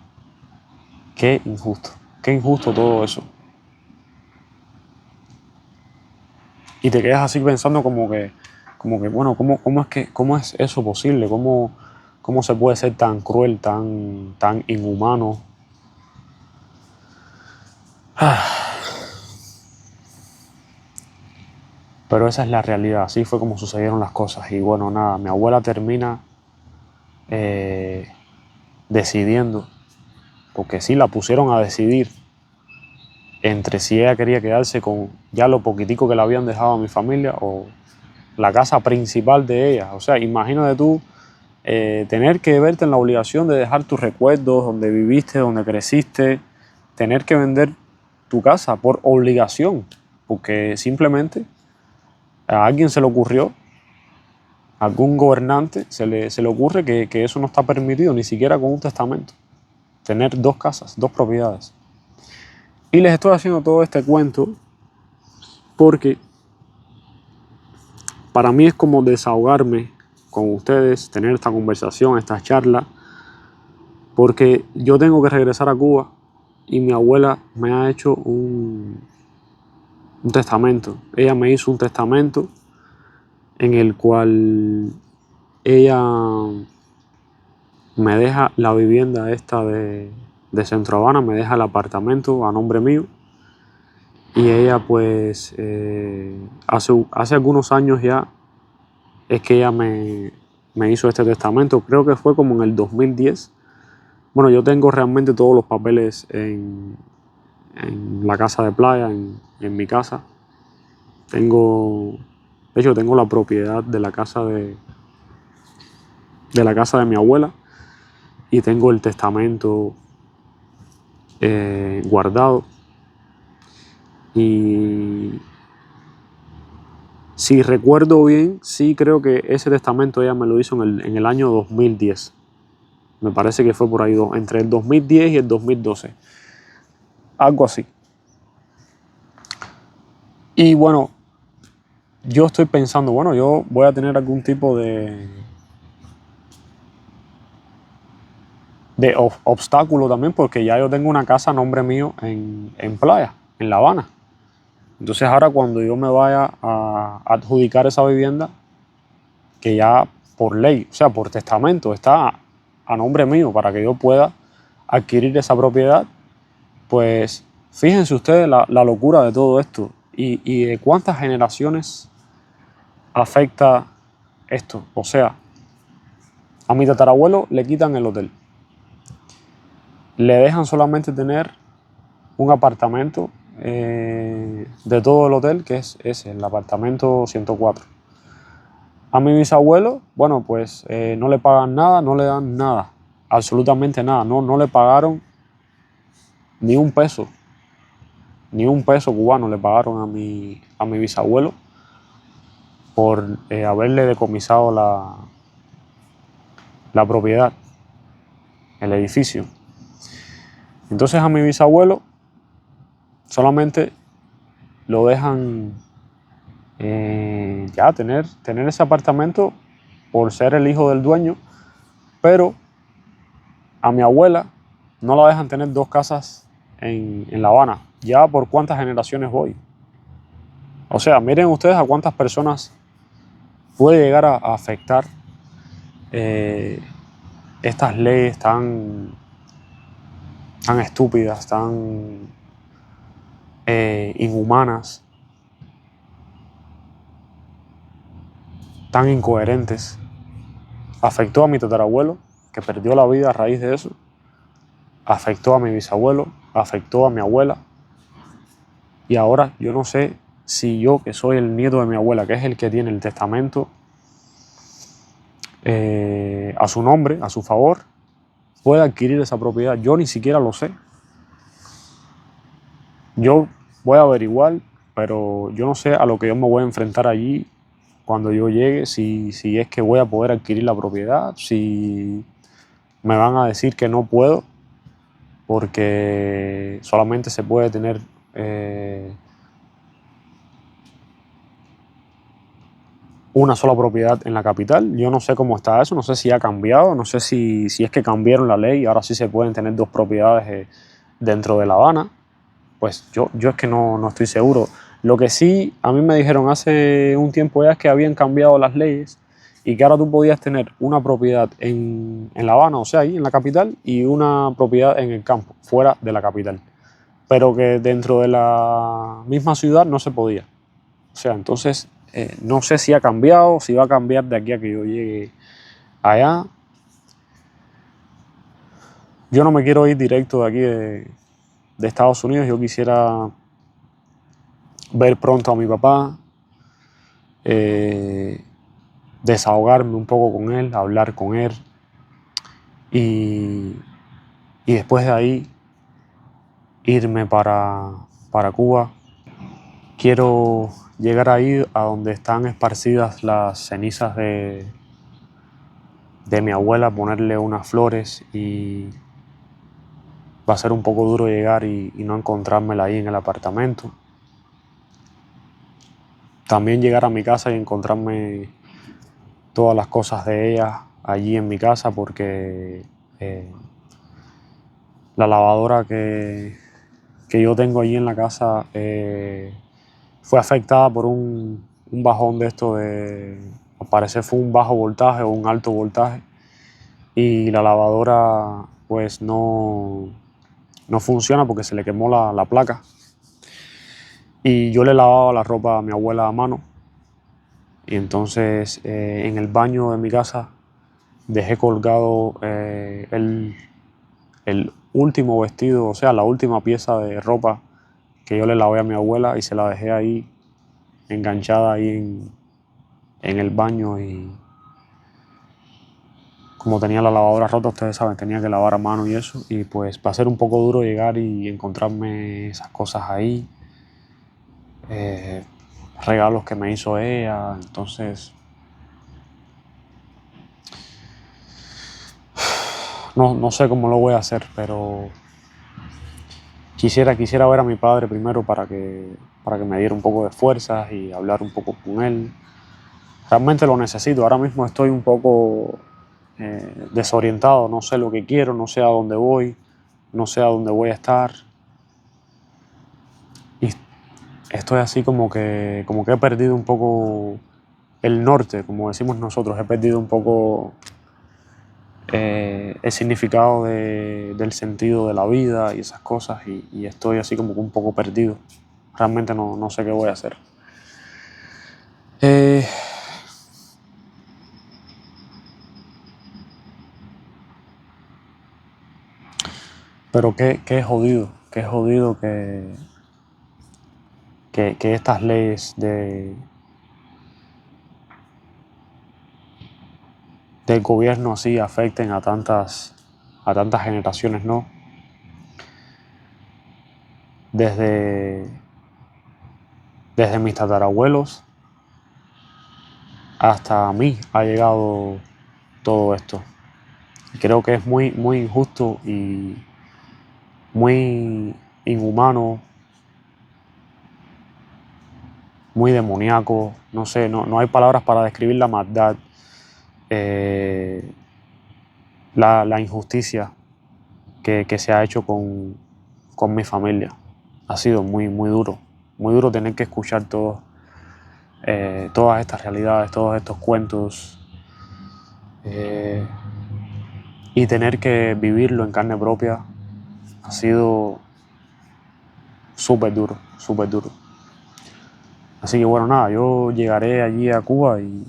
qué injusto todo eso. Y te quedas así pensando como que bueno, ¿cómo es eso posible? ¿Cómo se puede ser tan cruel, tan inhumano? Pero esa es la realidad, así fue como sucedieron las cosas. Y bueno, nada, mi abuela termina decidiendo, porque sí la pusieron a decidir entre si ella quería quedarse con ya lo poquitico que le habían dejado a mi familia o la casa principal de ella. O sea, imagínate tú tener que verte en la obligación de dejar tus recuerdos, donde viviste, donde creciste, tener que vender tu casa por obligación, porque simplemente a alguien se le ocurrió, a algún gobernante se le ocurre que eso no está permitido, ni siquiera con un testamento, tener dos casas, dos propiedades. Y les estoy haciendo todo este cuento porque para mí es como desahogarme con ustedes, tener esta conversación, esta charla, porque yo tengo que regresar a Cuba y mi abuela me ha hecho un testamento. Ella me hizo un testamento en el cual ella me deja la vivienda esta de Centro Habana, me deja el apartamento a nombre mío. Y ella pues hace algunos años ya es que ella me hizo este testamento. Creo que fue como en el 2010. Bueno, yo tengo realmente todos los papeles en en la casa de playa, en mi casa. De hecho, tengo la propiedad de la casa de mi abuela y tengo el testamento guardado. Y si recuerdo bien, sí creo que ese testamento ella me lo hizo en el año 2010. Me parece que fue por ahí, entre el 2010 y el 2012. Algo así. Y bueno, yo estoy pensando, bueno, yo voy a tener algún tipo de obstáculo también, porque ya yo tengo una casa a nombre mío en Playa, en La Habana. Entonces ahora cuando yo me vaya a adjudicar esa vivienda, que ya por ley, o sea, por testamento, está a nombre mío para que yo pueda adquirir esa propiedad, pues fíjense ustedes la locura de todo esto y de cuántas generaciones afecta esto. O sea, a mi tatarabuelo le quitan el hotel, le dejan solamente tener un apartamento de todo el hotel, que es ese, el apartamento 104. A mi bisabuelo, bueno, pues no le pagan nada, no le dan nada, absolutamente nada, no le pagaron ni un peso cubano le pagaron a mi bisabuelo por haberle decomisado la propiedad, el edificio. Entonces a mi bisabuelo solamente lo dejan ya tener ese apartamento por ser el hijo del dueño, pero a mi abuela no la dejan tener dos casas en La Habana. Ya por cuántas generaciones voy. O sea, miren ustedes a cuántas personas puede llegar a afectar estas leyes tan estúpidas, tan inhumanas, tan incoherentes. Afectó a mi tatarabuelo, que perdió la vida a raíz de eso. Afectó a mi bisabuelo, afectó a mi abuela. Y ahora yo no sé si yo, que soy el nieto de mi abuela, que es el que tiene el testamento a su nombre, a su favor, puede adquirir esa propiedad. Yo ni siquiera lo sé. Yo voy a averiguar, pero yo no sé a lo que yo me voy a enfrentar allí cuando yo llegue, si es que voy a poder adquirir la propiedad, si me van a decir que no puedo, porque solamente se puede tener una sola propiedad en la capital. Yo no sé cómo está eso, no sé si ha cambiado, no sé si es que cambiaron la ley y ahora sí se pueden tener dos propiedades dentro de La Habana. Pues yo es que no estoy seguro. Lo que sí a mí me dijeron hace un tiempo ya es que habían cambiado las leyes y que ahora tú podías tener una propiedad en La Habana, o sea, ahí en la capital, y una propiedad en el campo, fuera de la capital. Pero que dentro de la misma ciudad no se podía. O sea, entonces no sé si ha cambiado, si va a cambiar de aquí a que yo llegue allá. Yo no me quiero ir directo de aquí de Estados Unidos. Yo quisiera ver pronto a mi papá, desahogarme un poco con él, hablar con él y después de ahí irme para Cuba. Quiero llegar ahí a donde están esparcidas las cenizas de mi abuela, ponerle unas flores, y va a ser un poco duro llegar y no encontrármela ahí en el apartamento. También llegar a mi casa y encontrarme todas las cosas de ella allí en mi casa, porque la lavadora que yo tengo allí en la casa fue afectada por un bajón de esto al parecer fue un bajo voltaje o un alto voltaje, y la lavadora pues no funciona porque se le quemó la placa. Y yo le lavaba la ropa a mi abuela a mano, y entonces en el baño de mi casa dejé colgado el el último vestido, o sea, la última pieza de ropa que yo le lavé a mi abuela y se la dejé ahí enganchada ahí en el baño, y como tenía la lavadora rota, ustedes saben, tenía que lavar a mano y eso, y pues va a ser un poco duro llegar y encontrarme esas cosas ahí, regalos que me hizo ella. Entonces no sé cómo lo voy a hacer, pero quisiera ver a mi padre primero para que me diera un poco de fuerzas y hablar un poco con él. Realmente lo necesito. Ahora mismo estoy un poco desorientado, no sé lo que quiero, no sé a dónde voy, no sé a dónde voy a estar. Y estoy así como que he perdido un poco el norte, como decimos nosotros. He perdido un poco el significado del sentido de la vida y esas cosas, y estoy así como que un poco perdido. Realmente no sé qué voy a hacer. Pero qué jodido que estas leyes del gobierno así afecten a tantas generaciones, ¿no? Desde mis tatarabuelos hasta mí ha llegado todo esto. Y creo que es muy injusto y muy inhumano, muy demoníaco. No sé, no hay palabras para describir la maldad, la injusticia que se ha hecho con mi familia. Ha sido muy duro tener que escuchar todas estas realidades, todos estos cuentos, y tener que vivirlo en carne propia. Ha sido súper duro. Así que bueno, nada, yo llegaré allí a Cuba y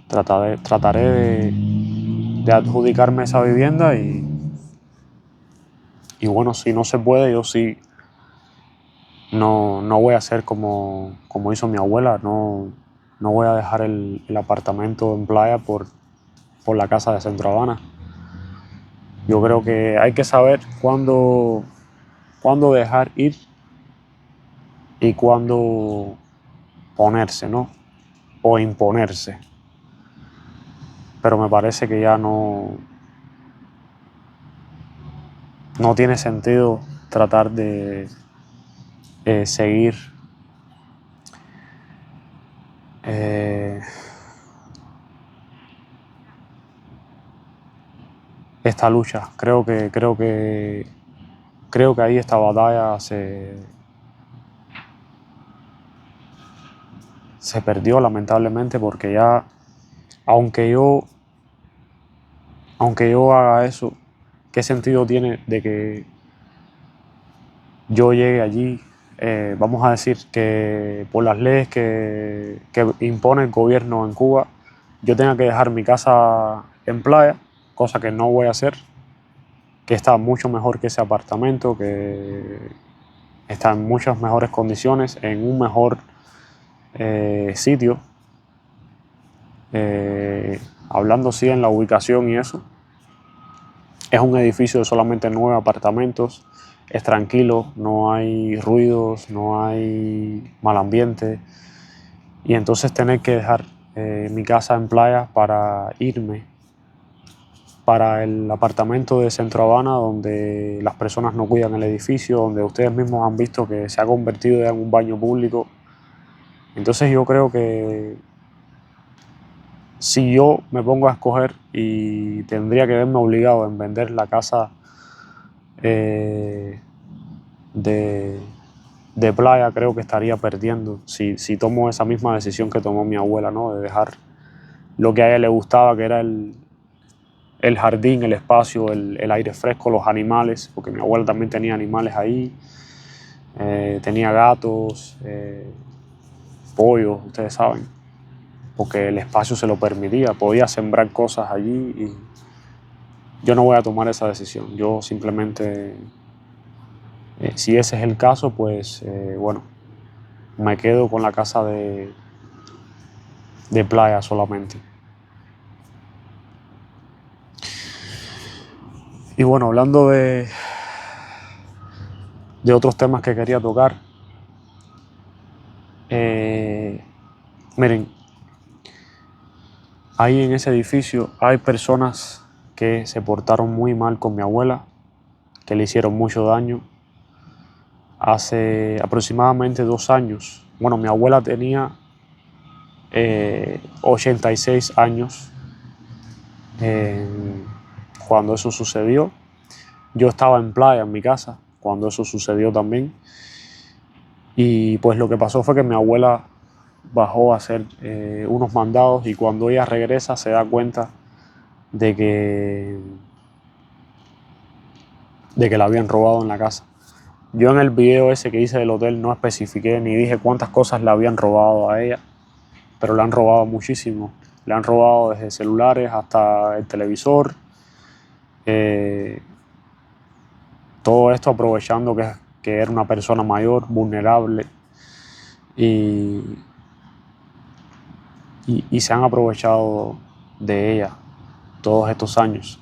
trataré de adjudicarme esa vivienda, y bueno, si no se puede, yo sí no voy a hacer como hizo mi abuela. No voy a dejar el apartamento en Playa por la casa de Centro Habana. Yo creo que hay que saber cuándo dejar ir y cuándo ponerse, ¿no? O imponerse. Pero me parece que ya no tiene sentido tratar de seguir esta lucha. Creo que ahí esta batalla se perdió, lamentablemente, porque ya, aunque yo haga eso, ¿qué sentido tiene de que yo llegue allí? Vamos a decir que por las leyes que impone el gobierno en Cuba, yo tenga que dejar mi casa en Playa, cosa que no voy a hacer, que está mucho mejor que ese apartamento, que está en muchas mejores condiciones, en un mejor sitio. Hablando sí en la ubicación y eso, es un edificio de solamente 9 apartamentos, es tranquilo, no hay ruidos, no hay mal ambiente, y entonces tener que dejar mi casa en Playa para irme para el apartamento de Centro Habana, donde las personas no cuidan el edificio, donde ustedes mismos han visto que se ha convertido ya en un baño público. Entonces yo creo que si yo me pongo a escoger y tendría que verme obligado en vender la casa de, de Playa, creo que estaría perdiendo si tomo esa misma decisión que tomó mi abuela, ¿no? De dejar lo que a ella le gustaba, que era el jardín, el espacio, el aire fresco, los animales, porque mi abuela también tenía animales ahí, tenía gatos, pollos, ustedes saben, porque el espacio se lo permitía, podía sembrar cosas allí, yo no voy a tomar esa decisión. Yo simplemente, si ese es el caso, pues bueno, me quedo con la casa de playa solamente. Y bueno, hablando de otros temas que quería tocar, miren, ahí en ese edificio hay personas que se portaron muy mal con mi abuela, que le hicieron mucho daño. Hace aproximadamente 2 años, bueno, mi abuela tenía 86 años cuando eso sucedió. Yo estaba en playa en mi casa cuando eso sucedió también. Y pues lo que pasó fue que mi abuela bajó a hacer unos mandados, y cuando ella regresa se da cuenta de que la habían robado en la casa. Yo en el video ese que hice del hotel no especifiqué ni dije cuántas cosas le habían robado a ella, pero le han robado muchísimo. Le han robado desde celulares hasta el televisor. Todo esto aprovechando que era una persona mayor, vulnerable, y se han aprovechado de ella todos estos años.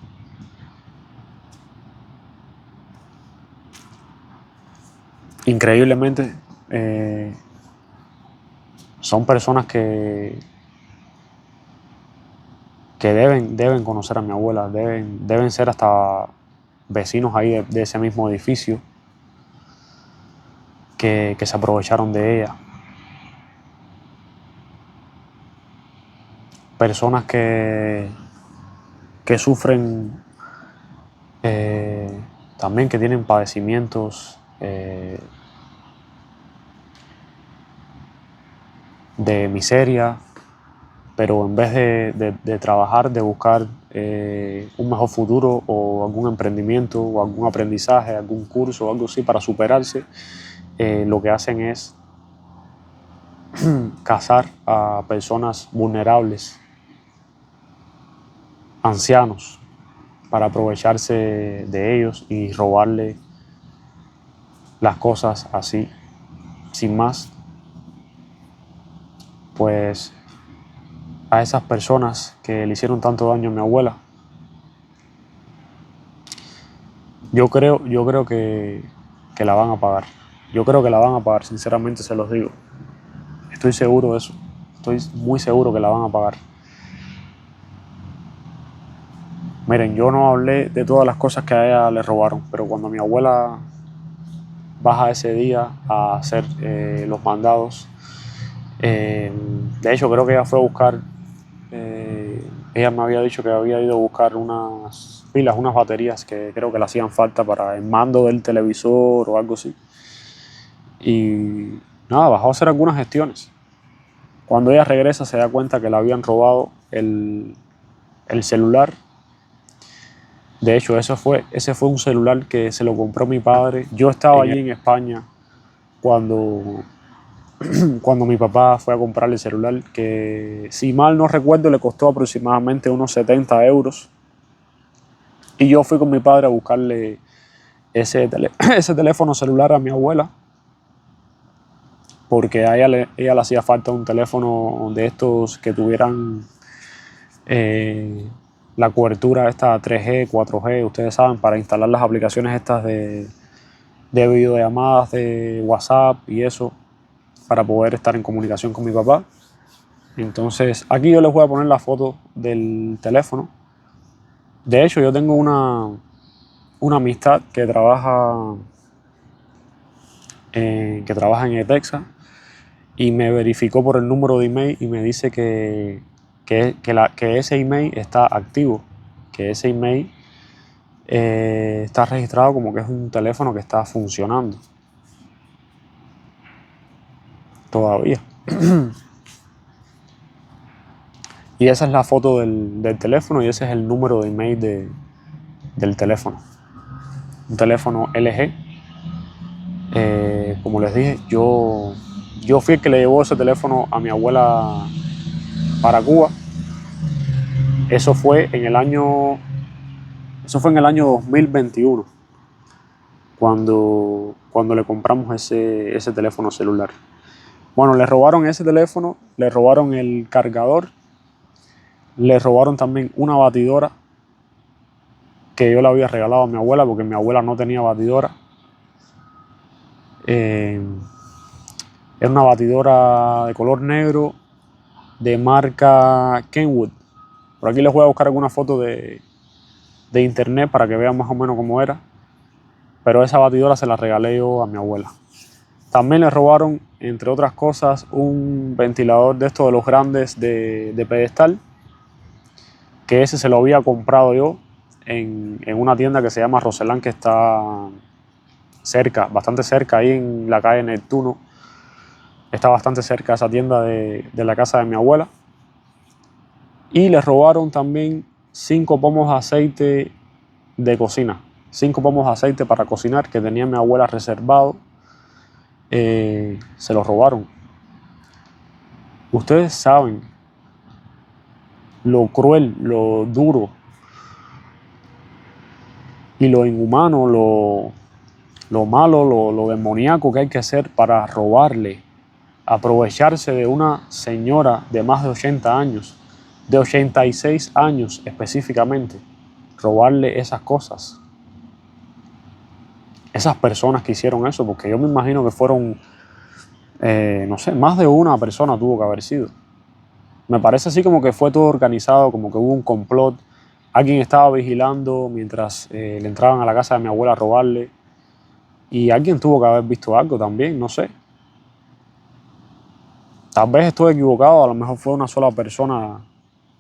Increíblemente, son personas que deben conocer a mi abuela, deben ser hasta vecinos ahí de ese mismo edificio, que se aprovecharon de ella. Personas que sufren, también, que tienen padecimientos de miseria, pero en vez de trabajar, de buscar un mejor futuro o algún emprendimiento o algún aprendizaje, algún curso o algo así para superarse, lo que hacen es cazar a personas vulnerables, ancianos, para aprovecharse de ellos y robarle las cosas así, sin más. Pues a esas personas que le hicieron tanto daño a mi abuela, yo creo que la van a pagar. Yo creo que la van a pagar, sinceramente se los digo. Estoy seguro de eso. Estoy muy seguro que la van a pagar. Miren, yo no hablé de todas las cosas que a ella le robaron, pero cuando mi abuela baja ese día a hacer los mandados, de hecho creo que ella fue a buscar, ella me había dicho que había ido a buscar unas pilas, unas baterías que creo que le hacían falta para el mando del televisor o algo así. Y nada, bajó a hacer algunas gestiones. Cuando ella regresa se da cuenta que le habían robado el celular. De hecho, ese fue un celular que se lo compró mi padre. Yo estaba allí en España cuando mi papá fue a comprarle el celular, que si mal no recuerdo le costó aproximadamente unos 70 euros. Y yo fui con mi padre a buscarle ese teléfono celular a mi abuela, porque a ella le hacía falta un teléfono de estos que tuvieran la cobertura esta 3G, 4G, ustedes saben, para instalar las aplicaciones estas de videollamadas, de WhatsApp y eso, para poder estar en comunicación con mi papá. Entonces aquí yo les voy a poner la foto del teléfono. De hecho, yo tengo una amistad que trabaja en Etexa, y me verificó por el número de email y me dice que ese email está activo, que ese email está registrado como que es un teléfono que está funcionando todavía. Y esa es la foto del teléfono, y ese es el número de email del teléfono. Un teléfono LG. Como les dije, yo fui el que le llevó ese teléfono a mi abuela para Cuba. Eso fue en el año Eso fue en el año 2021, cuando le compramos ese teléfono celular. Bueno, le robaron ese teléfono, le robaron el cargador, le robaron también una batidora que yo le había regalado a mi abuela porque mi abuela no tenía batidora. Era una batidora de color negro de marca Kenwood. Por aquí les voy a buscar alguna foto de internet para que vean más o menos cómo era. Pero esa batidora se la regalé yo a mi abuela. También le robaron, entre otras cosas, un ventilador de estos de los grandes de pedestal, que ese se lo había comprado yo en una tienda que se llama Roselán, que está cerca, bastante cerca, ahí en la calle Neptuno. Está bastante cerca esa tienda de la casa de mi abuela. Y le robaron también 5 pomos de aceite de cocina. 5 pomos de aceite para cocinar que tenía mi abuela reservado. Se lo robaron. Ustedes saben lo cruel, lo duro y lo inhumano, lo malo, lo demoníaco que hay que hacer para robarle, aprovecharse de una señora de más de 80 años, de 86 años específicamente, robarle esas cosas. Esas personas que hicieron eso, porque yo me imagino que fueron, no sé, más de una persona tuvo que haber sido. Me parece así como que fue todo organizado, como que hubo un complot. Alguien estaba vigilando mientras le entraban a la casa de mi abuela a robarle. Y alguien tuvo que haber visto algo también, no sé. Tal vez estoy equivocado, a lo mejor fue una sola persona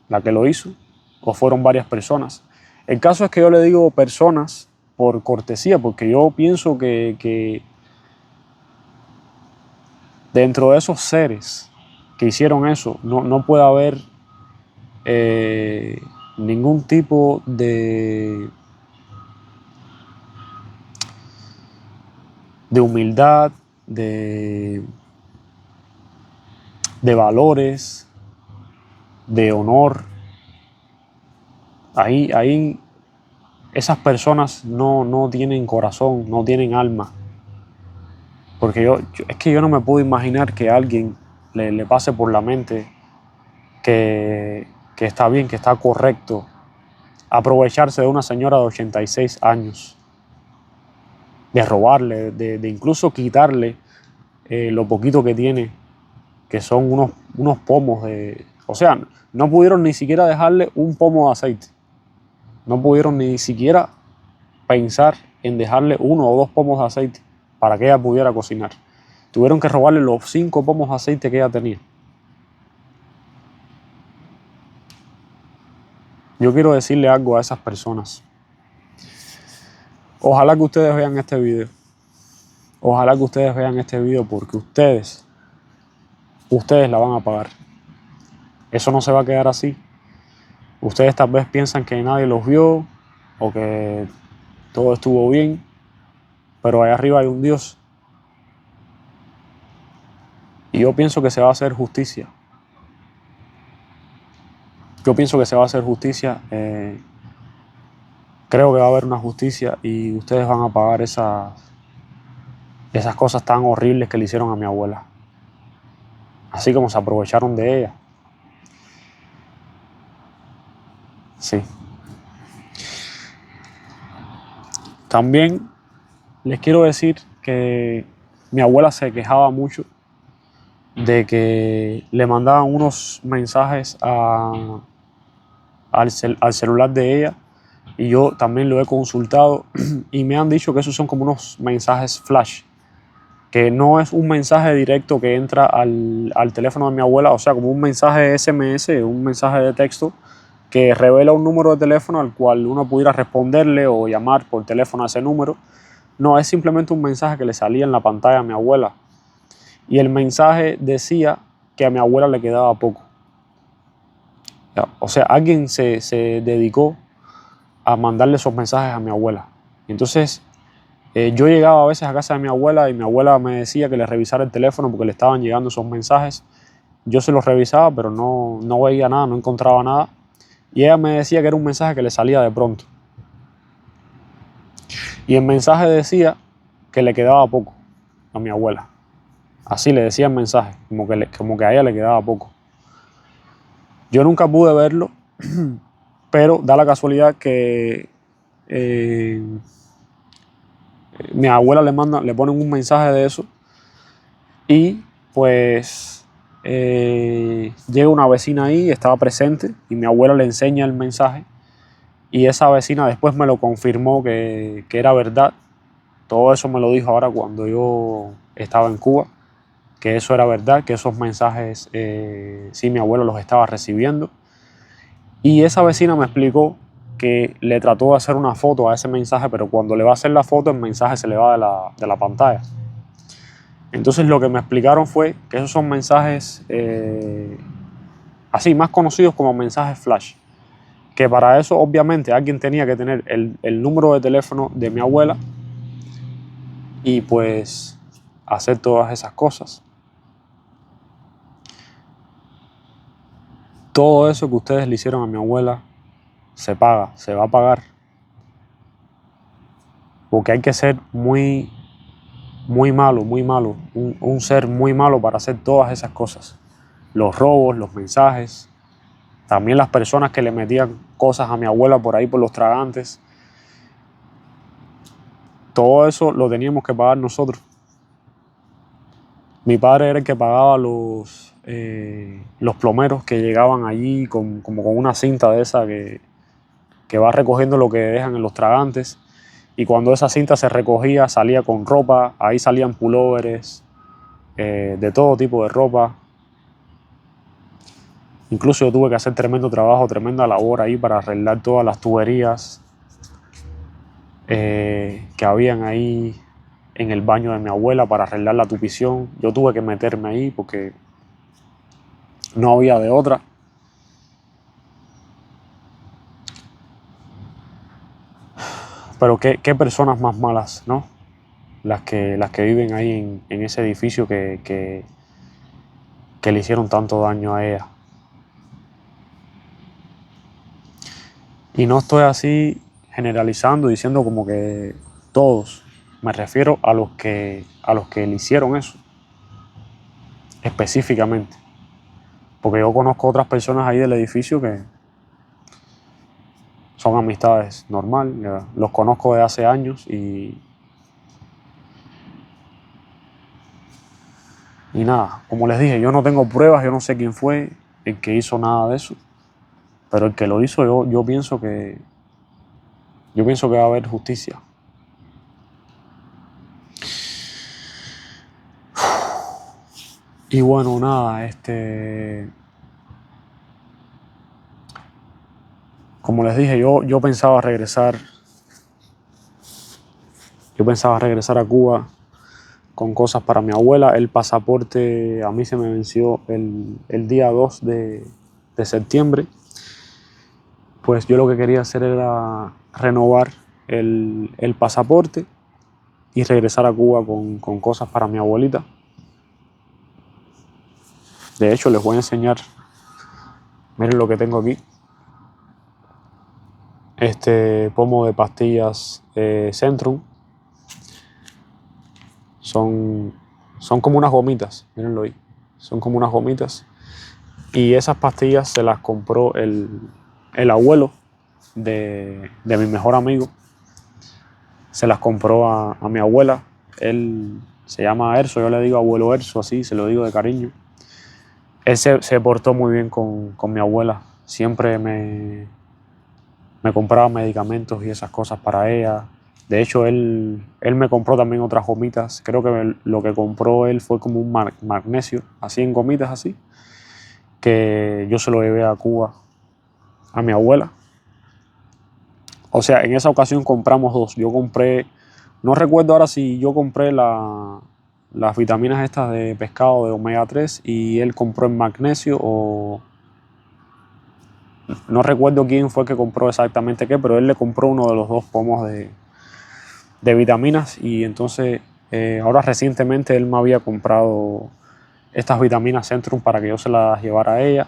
la que lo hizo, o fueron varias personas. El caso es que yo le digo personas por cortesía, porque yo pienso que dentro de esos seres que hicieron eso, no puede haber ningún tipo de humildad, de valores, de honor. Ahí esas personas no tienen corazón, no tienen alma. Porque es que yo no me puedo imaginar que a alguien le pase por la mente que está bien, que está correcto aprovecharse de una señora de 86 años, de robarle, de incluso quitarle lo poquito que tiene, que son unos pomos de... O sea, no pudieron ni siquiera dejarle un pomo de aceite. No pudieron ni siquiera pensar en dejarle 1 o 2 pomos de aceite para que ella pudiera cocinar. Tuvieron que robarle los 5 pomos de aceite que ella tenía. Yo quiero decirle algo a esas personas. Ojalá que ustedes vean este video. Ojalá que ustedes vean este video porque ustedes la van a pagar. Eso no se va a quedar así. Ustedes tal vez piensan que nadie los vio o que todo estuvo bien, pero allá arriba hay un Dios. Y yo pienso que se va a hacer justicia. Yo pienso que se va a hacer justicia. Creo que va a haber una justicia y ustedes van a pagar esas cosas tan horribles que le hicieron a mi abuela. Así como se aprovecharon de ella. Sí. También les quiero decir que mi abuela se quejaba mucho de que le mandaban unos mensajes al celular de ella y yo también lo he consultado y me han dicho que esos son como unos mensajes flash, que no es un mensaje directo que entra al teléfono de mi abuela, o sea, como un mensaje SMS, un mensaje de texto que revela un número de teléfono al cual uno pudiera responderle o llamar por teléfono a ese número. No, es simplemente un mensaje que le salía en la pantalla a mi abuela. Y el mensaje decía que a mi abuela le quedaba poco. O sea, alguien se dedicó a mandarle esos mensajes a mi abuela. Entonces, yo llegaba a veces a casa de mi abuela y mi abuela me decía que le revisara el teléfono porque le estaban llegando esos mensajes. Yo se los revisaba, pero no veía nada, no encontraba nada. Y ella me decía que era un mensaje que le salía de pronto. Y el mensaje decía que le quedaba poco a mi abuela. Así le decía el mensaje, como que a ella le quedaba poco. Yo nunca pude verlo, pero da la casualidad que mi abuela le ponen un mensaje de eso y pues llega una vecina ahí, estaba presente y mi abuela le enseña el mensaje y esa vecina después me lo confirmó que era verdad. Todo eso me lo dijo ahora cuando yo estaba en Cuba, que eso era verdad, que esos mensajes sí mi abuelo los estaba recibiendo. Y esa vecina me explicó que le trató de hacer una foto a ese mensaje, pero cuando le va a hacer la foto el mensaje se le va de la pantalla. Entonces lo que me explicaron fue que esos son mensajes así, más conocidos como mensajes flash. Que para eso obviamente alguien tenía que tener el número de teléfono de mi abuela y pues hacer todas esas cosas. Todo eso que ustedes le hicieron a mi abuela se paga, se va a pagar. Porque hay que ser muy malo, un ser muy malo para hacer todas esas cosas. Los robos, los mensajes, también las personas que le metían cosas a mi abuela por ahí por los tragantes. Todo eso lo teníamos que pagar nosotros. Mi padre era el que pagaba los plomeros que llegaban allí como con una cinta de esa que va recogiendo lo que dejan en los tragantes. Y cuando esa cinta se recogía, salía con ropa, ahí salían pulóveres, de todo tipo de ropa. Incluso yo tuve que hacer tremendo trabajo, tremenda labor ahí para arreglar todas las tuberías que habían ahí en el baño de mi abuela para arreglar la tupición. Yo tuve que meterme ahí porque no había de otra. Pero qué personas más malas, ¿no? Las que viven ahí en ese edificio que le hicieron tanto daño a ella. Y no estoy así generalizando, diciendo como que todos. Me refiero a los que le hicieron eso, específicamente. Porque yo conozco otras personas ahí del edificio que son amistades normal, los conozco de hace años y nada, como les dije, yo no tengo pruebas, yo no sé quién fue el que hizo nada de eso, pero el que lo hizo yo pienso que va a haber justicia. Y bueno, nada, como les dije, yo pensaba regresar a Cuba con cosas para mi abuela. El pasaporte a mí se me venció el día 2 de septiembre. Pues yo lo que quería hacer era renovar el pasaporte y regresar a Cuba con cosas para mi abuelita. De hecho, les voy a enseñar, miren lo que tengo aquí. Este pomo de pastillas Centrum. Son como unas gomitas, mírenlo ahí. Son como unas gomitas. Y esas pastillas se las compró el abuelo de mi mejor amigo. Se las compró a mi abuela. Él se llama Erso, yo le digo abuelo Erso, así, se lo digo de cariño. Él se portó muy bien con mi abuela. Siempre me compraba medicamentos y esas cosas para ella. De hecho, él me compró también otras gomitas. Creo que lo que compró él fue como un magnesio, así en gomitas así, que yo se lo llevé a Cuba a mi abuela. O sea, en esa ocasión compramos dos. Yo compré, no recuerdo ahora si yo compré las vitaminas estas de pescado de omega 3 y él compró el magnesio o... No recuerdo quién fue que compró exactamente qué, pero él le compró uno de los dos pomos de vitaminas y entonces ahora recientemente él me había comprado estas vitaminas Centrum para que yo se las llevara a ella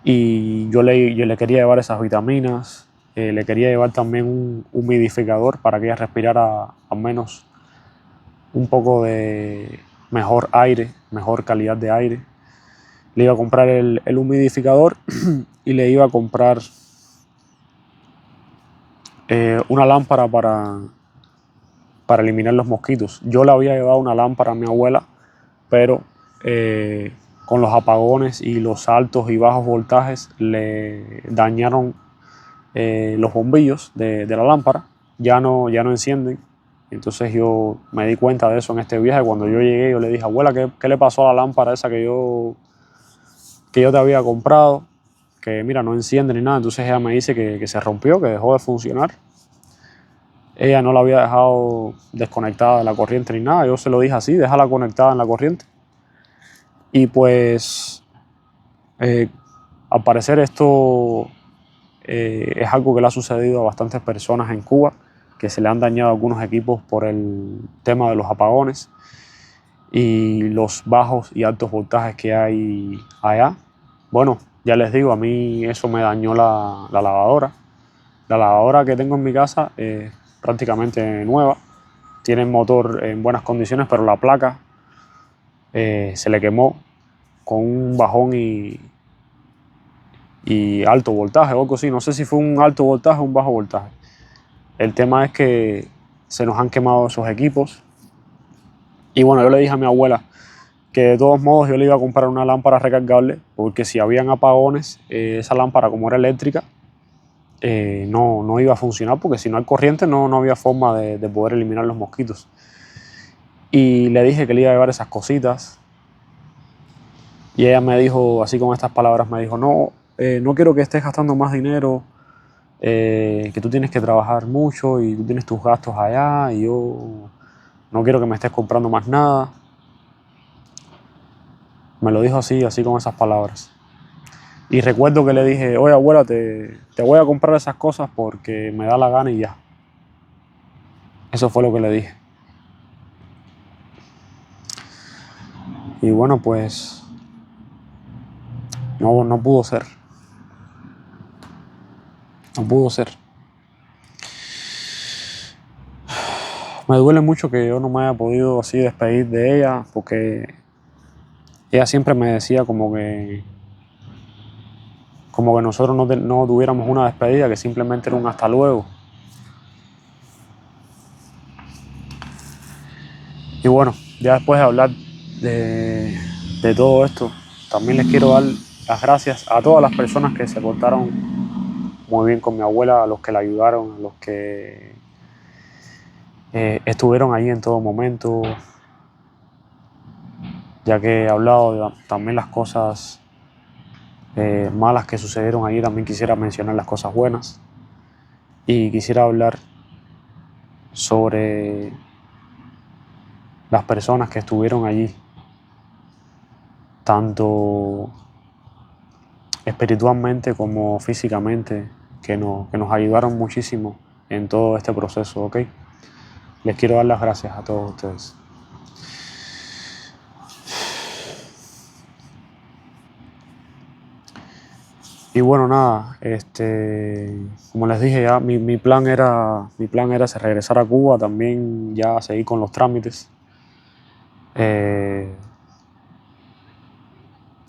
y yo le quería llevar esas vitaminas Le quería llevar también un humidificador para que ella respirara al menos un poco de mejor aire, mejor calidad de aire. Le iba a comprar el humidificador y le iba a comprar una lámpara para eliminar los mosquitos. Yo le había llevado una lámpara a mi abuela, pero con los apagones y los altos y bajos voltajes le dañaron los bombillos de la lámpara, ya no encienden. Entonces yo me di cuenta de eso en este viaje. Cuando yo llegué, yo le dije, abuela, ¿qué le pasó a la lámpara esa que yo te había comprado? Que mira, no enciende ni nada. Entonces ella me dice que se rompió, que dejó de funcionar. Ella no la había dejado desconectada de la corriente ni nada. Yo se lo dije así, déjala conectada en la corriente. Y pues al parecer esto es algo que le ha sucedido a bastantes personas en Cuba, que se le han dañado algunos equipos por el tema de los apagones y los bajos y altos voltajes que hay allá. Bueno, ya les digo, a mí eso me dañó la lavadora. La lavadora que tengo en mi casa es prácticamente nueva, tiene el motor en buenas condiciones, pero la placa se le quemó con un bajón y alto voltaje o algo así. No sé si fue un alto voltaje o un bajo voltaje. El tema es que se nos han quemado esos equipos. Y bueno, yo le dije a mi abuela que de todos modos yo le iba a comprar una lámpara recargable, porque si habían apagones, esa lámpara, como era eléctrica, no iba a funcionar, porque si no hay corriente no había forma de poder eliminar los mosquitos. Y le dije que le iba a llevar esas cositas. Y ella me dijo, así con estas palabras, me dijo, no quiero que estés gastando más dinero, que tú tienes que trabajar mucho y tú tienes tus gastos allá y yo no quiero que me estés comprando más nada. Me lo dijo así con esas palabras. Y recuerdo que le dije, oye abuela, te voy a comprar esas cosas porque me da la gana y ya. Eso fue lo que le dije. Y bueno, pues no pudo ser. No pudo ser. Me duele mucho que yo no me haya podido así despedir de ella, porque ella siempre me decía como que nosotros no tuviéramos una despedida, que simplemente era un hasta luego. Y bueno, ya después de hablar de todo esto, también les quiero dar las gracias a todas las personas que se portaron muy bien con mi abuela, a los que la ayudaron, a los que estuvieron ahí en todo momento. Ya que he hablado de también las cosas malas que sucedieron allí, también quisiera mencionar las cosas buenas. Y quisiera hablar sobre las personas que estuvieron allí, tanto espiritualmente como físicamente, que nos ayudaron muchísimo en todo este proceso, ¿ok? Les quiero dar las gracias a todos ustedes. Y bueno, nada, como les dije ya, mi plan era regresar a Cuba, también ya seguir con los trámites.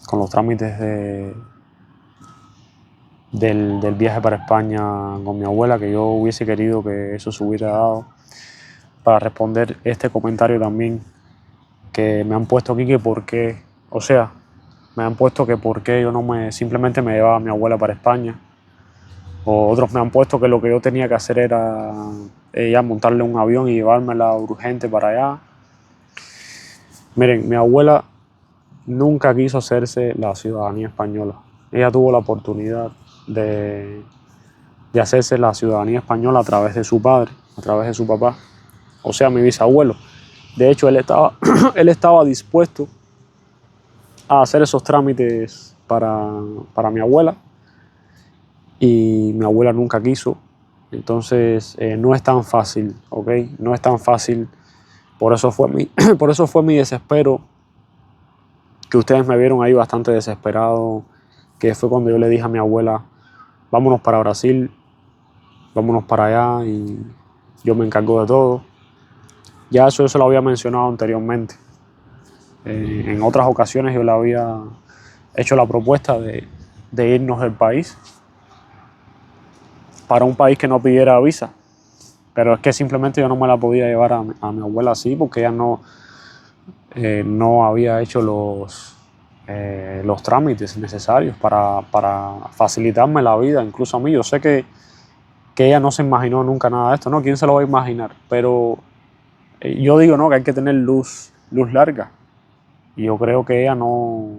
Con los trámites del viaje para España con mi abuela, que yo hubiese querido que eso se hubiera dado. Para responder este comentario también que me han puesto aquí, que por qué, o sea, me han puesto que por qué yo simplemente me llevaba a mi abuela para España. O otros me han puesto que lo que yo tenía que hacer era ya montarle un avión y llevármela urgente para allá. Miren, mi abuela nunca quiso hacerse la ciudadanía española. Ella tuvo la oportunidad de hacerse la ciudadanía española a través de su padre, a través de su papá, o sea, mi bisabuelo. De hecho, él estaba dispuesto a hacer esos trámites para mi abuela, y mi abuela nunca quiso. Entonces no es tan fácil, ¿ok? No es tan fácil. Por eso fue mi desespero, que ustedes me vieron ahí bastante desesperado, que fue cuando yo le dije a mi abuela, vámonos para Brasil, vámonos para allá y yo me encargo de todo. Ya eso lo había mencionado anteriormente. En otras ocasiones yo le había hecho la propuesta de irnos del país para un país que no pidiera visa. Pero es que simplemente yo no me la podía llevar a mi abuela así porque ella no había hecho los trámites necesarios para facilitarme la vida, incluso a mí. Yo sé que ella no se imaginó nunca nada de esto, ¿no? ¿Quién se lo va a imaginar? Pero yo digo, ¿no? Que hay que tener luz larga. Y yo creo que ella no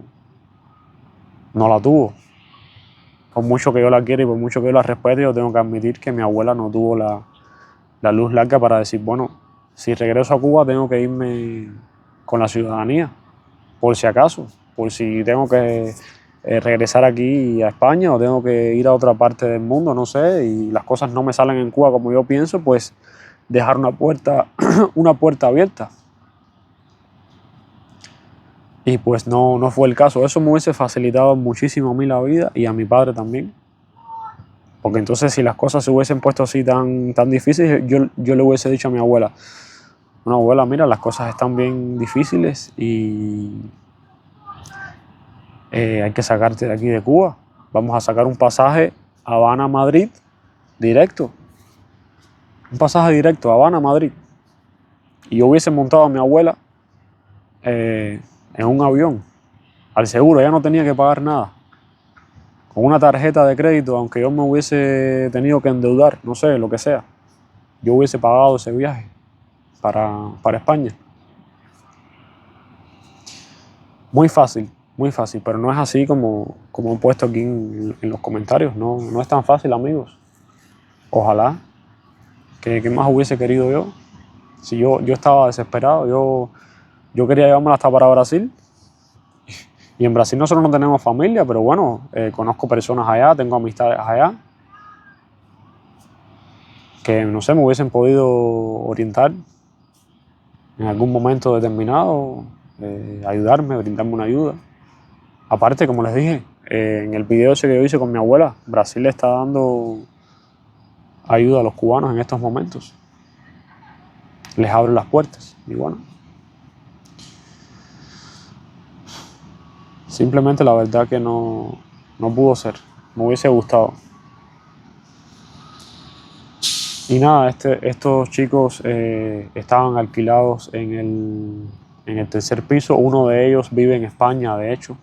la tuvo. Por mucho que yo la quiera y por mucho que yo la respete, yo tengo que admitir que mi abuela no tuvo la luz larga para decir, bueno, si regreso a Cuba tengo que irme con la ciudadanía, por si acaso, por si tengo que regresar aquí a España o tengo que ir a otra parte del mundo, no sé, y las cosas no me salen en Cuba como yo pienso, pues dejar una puerta, una puerta abierta. Y pues no fue el caso. Eso me hubiese facilitado muchísimo a mí la vida y a mi padre también. Porque entonces si las cosas se hubiesen puesto así tan difíciles, yo le hubiese dicho a mi abuela, bueno, abuela, mira, las cosas están bien difíciles y hay que sacarte de aquí de Cuba. Vamos a sacar un pasaje Habana-Madrid directo. Un pasaje directo Habana-Madrid. Y yo hubiese montado a mi abuela en un avión, al seguro, ella no tenía que pagar nada. Con una tarjeta de crédito, aunque yo me hubiese tenido que endeudar, no sé, lo que sea, yo hubiese pagado ese viaje para España. Muy fácil, pero no es así como han puesto aquí en los comentarios. No es tan fácil, amigos. Ojalá. ¿Qué más hubiese querido yo? Si yo estaba desesperado, yo quería llevármela hasta para Brasil. Y en Brasil nosotros no tenemos familia, pero bueno, conozco personas allá, tengo amistades allá, que no sé, me hubiesen podido orientar en algún momento determinado, ayudarme, brindarme una ayuda. Aparte, como les dije, en el video ese que yo hice con mi abuela, Brasil le está dando ayuda a los cubanos en estos momentos. Les abre las puertas. Y bueno, simplemente la verdad que no pudo ser. Me hubiese gustado. Y nada, estos chicos estaban alquilados en el tercer piso. Uno de ellos vive en España, de hecho.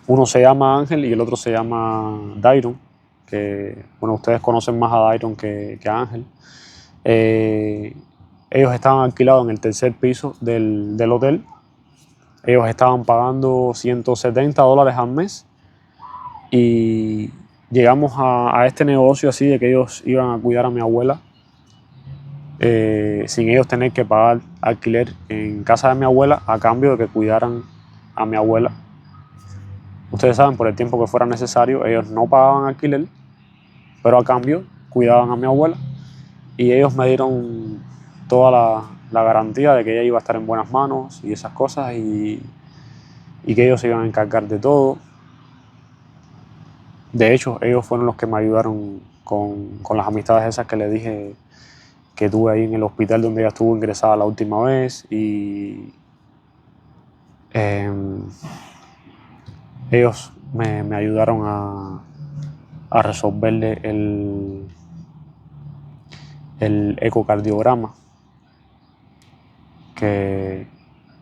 Uno se llama Ángel y el otro se llama Dairon, que bueno, ustedes conocen más a Dairon que a Ángel. Ellos estaban alquilados en el tercer piso del hotel. Ellos estaban pagando $170 al mes y llegamos a este negocio así de que ellos iban a cuidar a mi abuela sin ellos tener que pagar alquiler en casa de mi abuela a cambio de que cuidaran a mi abuela. Ustedes saben, por el tiempo que fuera necesario, ellos no pagaban alquiler, pero a cambio cuidaban a mi abuela y ellos me dieron toda la garantía de que ella iba a estar en buenas manos y esas cosas y que ellos se iban a encargar de todo. De hecho, ellos fueron los que me ayudaron con las amistades esas que les dije que tuve ahí en el hospital donde ella estuvo ingresada la última vez y ellos me ayudaron a resolverle el ecocardiograma, que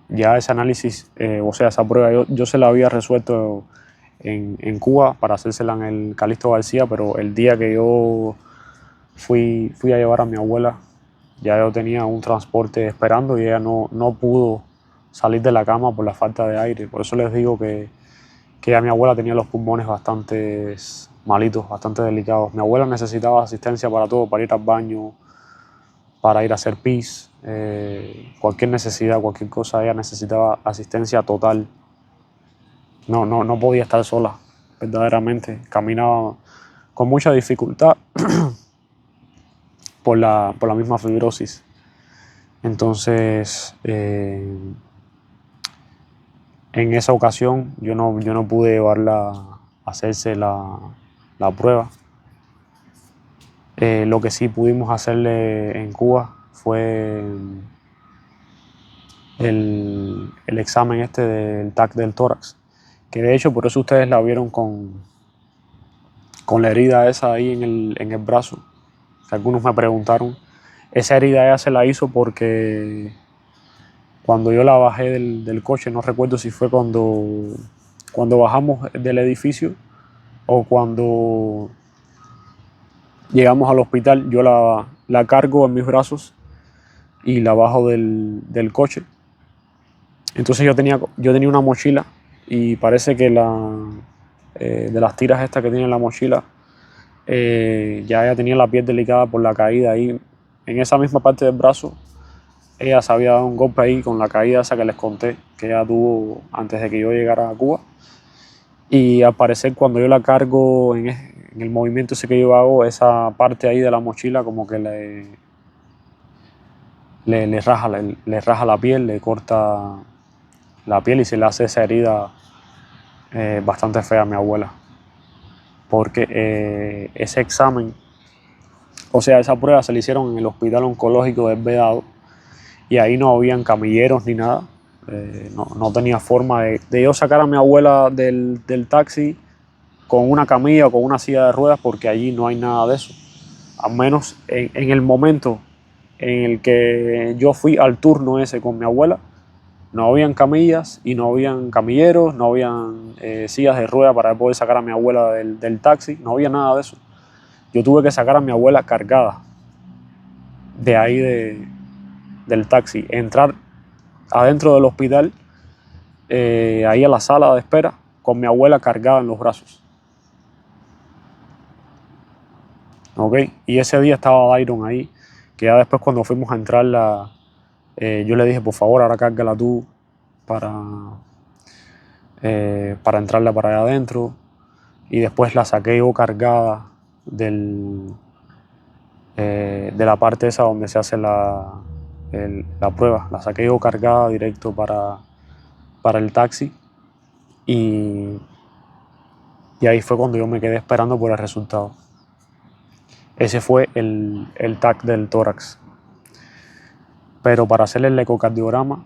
ya ese análisis, o sea, esa prueba yo se la había resuelto en Cuba para hacérsela en el Calixto García, pero el día que yo fui a llevar a mi abuela, ya yo tenía un transporte esperando y ella no pudo salir de la cama por la falta de aire. Por eso les digo que ya mi abuela tenía los pulmones bastante malitos, bastante delicados. Mi abuela necesitaba asistencia para todo, para ir al baño, para ir a hacer pis, cualquier necesidad, cualquier cosa, ella necesitaba asistencia total. No podía estar sola, verdaderamente. Caminaba con mucha dificultad por la misma fibrosis. Entonces, en esa ocasión yo no pude llevarla a hacerse la prueba. Lo que sí pudimos hacerle en Cuba fue el examen este del TAC del tórax, que de hecho por eso ustedes la vieron con la herida esa ahí en el brazo. Algunos me preguntaron, esa herida ella se la hizo porque cuando yo la bajé del coche, no recuerdo si fue cuando bajamos del edificio o cuando llegamos al hospital, yo la cargo en mis brazos y la bajo del coche. Entonces yo tenía una mochila y parece que de las tiras estas que tiene la mochila, ya ella tenía la piel delicada por la caída ahí. En esa misma parte del brazo, ella se había dado un golpe ahí con la caída esa que les conté, que ella tuvo antes de que yo llegara a Cuba. Y al parecer cuando yo la cargo en el movimiento ese que yo hago, esa parte ahí de la mochila como que le raja la piel, le corta la piel y se le hace esa herida bastante fea a mi abuela. Porque ese examen, o sea, esa prueba se le hicieron en el Hospital Oncológico del Vedado y ahí no habían camilleros ni nada. No tenía forma de yo sacar a mi abuela del taxi con una camilla o con una silla de ruedas, porque allí no hay nada de eso. Al menos en el momento en el que yo fui al turno ese con mi abuela, no habían camillas y no habían camilleros, no habían sillas de ruedas para poder sacar a mi abuela del taxi, no había nada de eso. Yo tuve que sacar a mi abuela cargada de ahí del taxi, entrar adentro del hospital, ahí a la sala de espera, con mi abuela cargada en los brazos. ¿Ok? Y ese día estaba Dairon ahí, que ya después cuando fuimos a entrarla, yo le dije, por favor, ahora cárgala tú para entrarla para allá adentro. Y después la saqué yo cargada de la parte esa donde se hace la prueba. La saqué yo cargada directo para el taxi. Y ahí fue cuando yo me quedé esperando por el resultado. Ese fue el TAC del tórax. Pero para hacerle el ecocardiograma,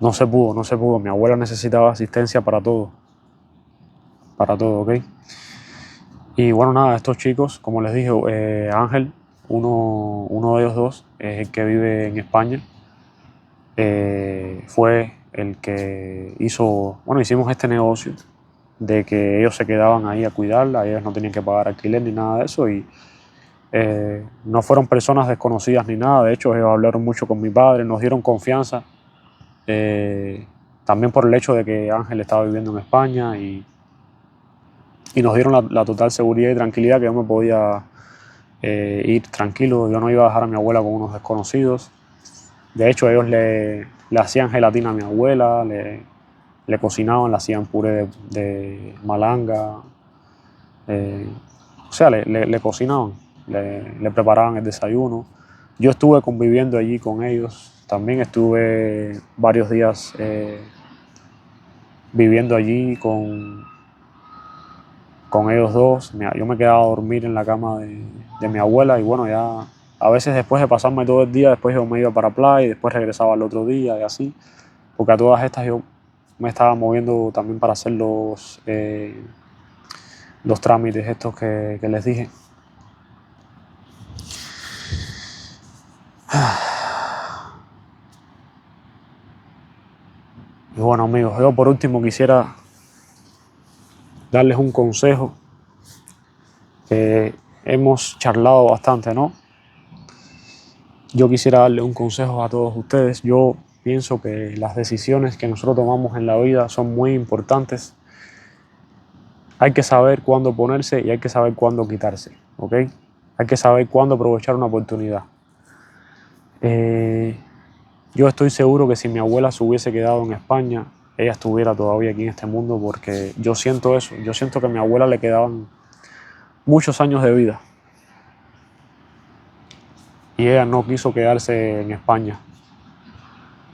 no se pudo. Mi abuela necesitaba asistencia para todo, ¿ok? Y bueno, nada, estos chicos, como les dije, Ángel, uno de ellos dos, es el que vive en España. Fue el que hicimos este negocio de que ellos se quedaban ahí a cuidarla, ellos no tenían que pagar alquiler ni nada de eso, y no fueron personas desconocidas ni nada. De hecho, ellos hablaron mucho con mi padre, nos dieron confianza, también por el hecho de que Ángel estaba viviendo en España, y nos dieron la total seguridad y tranquilidad que yo me podía ir tranquilo. Yo no iba a dejar a mi abuela con unos desconocidos. De hecho, ellos le hacían gelatina a mi abuela, le cocinaban, le hacían puré de malanga, o sea, le cocinaban, le preparaban el desayuno. Yo estuve conviviendo allí con ellos, también estuve varios días viviendo allí con ellos dos. Yo me quedaba a dormir en la cama de mi abuela, y bueno, ya a veces después de pasarme todo el día, después yo me iba para playa y después regresaba al otro día y así, porque a todas estas yo me estaba moviendo también para hacer los trámites estos que les dije. Y bueno, amigos, yo por último quisiera darles un consejo, que hemos charlado bastante, ¿no? Yo quisiera darle un consejo a todos ustedes. Yo pienso que las decisiones que nosotros tomamos en la vida son muy importantes. Hay que saber cuándo ponerse y hay que saber cuándo quitarse, ¿ok? Hay que saber cuándo aprovechar una oportunidad. Yo estoy seguro que si mi abuela se hubiese quedado en España, ella estuviera todavía aquí en este mundo, porque yo siento eso. Yo siento que a mi abuela le quedaban muchos años de vida y ella no quiso quedarse en España.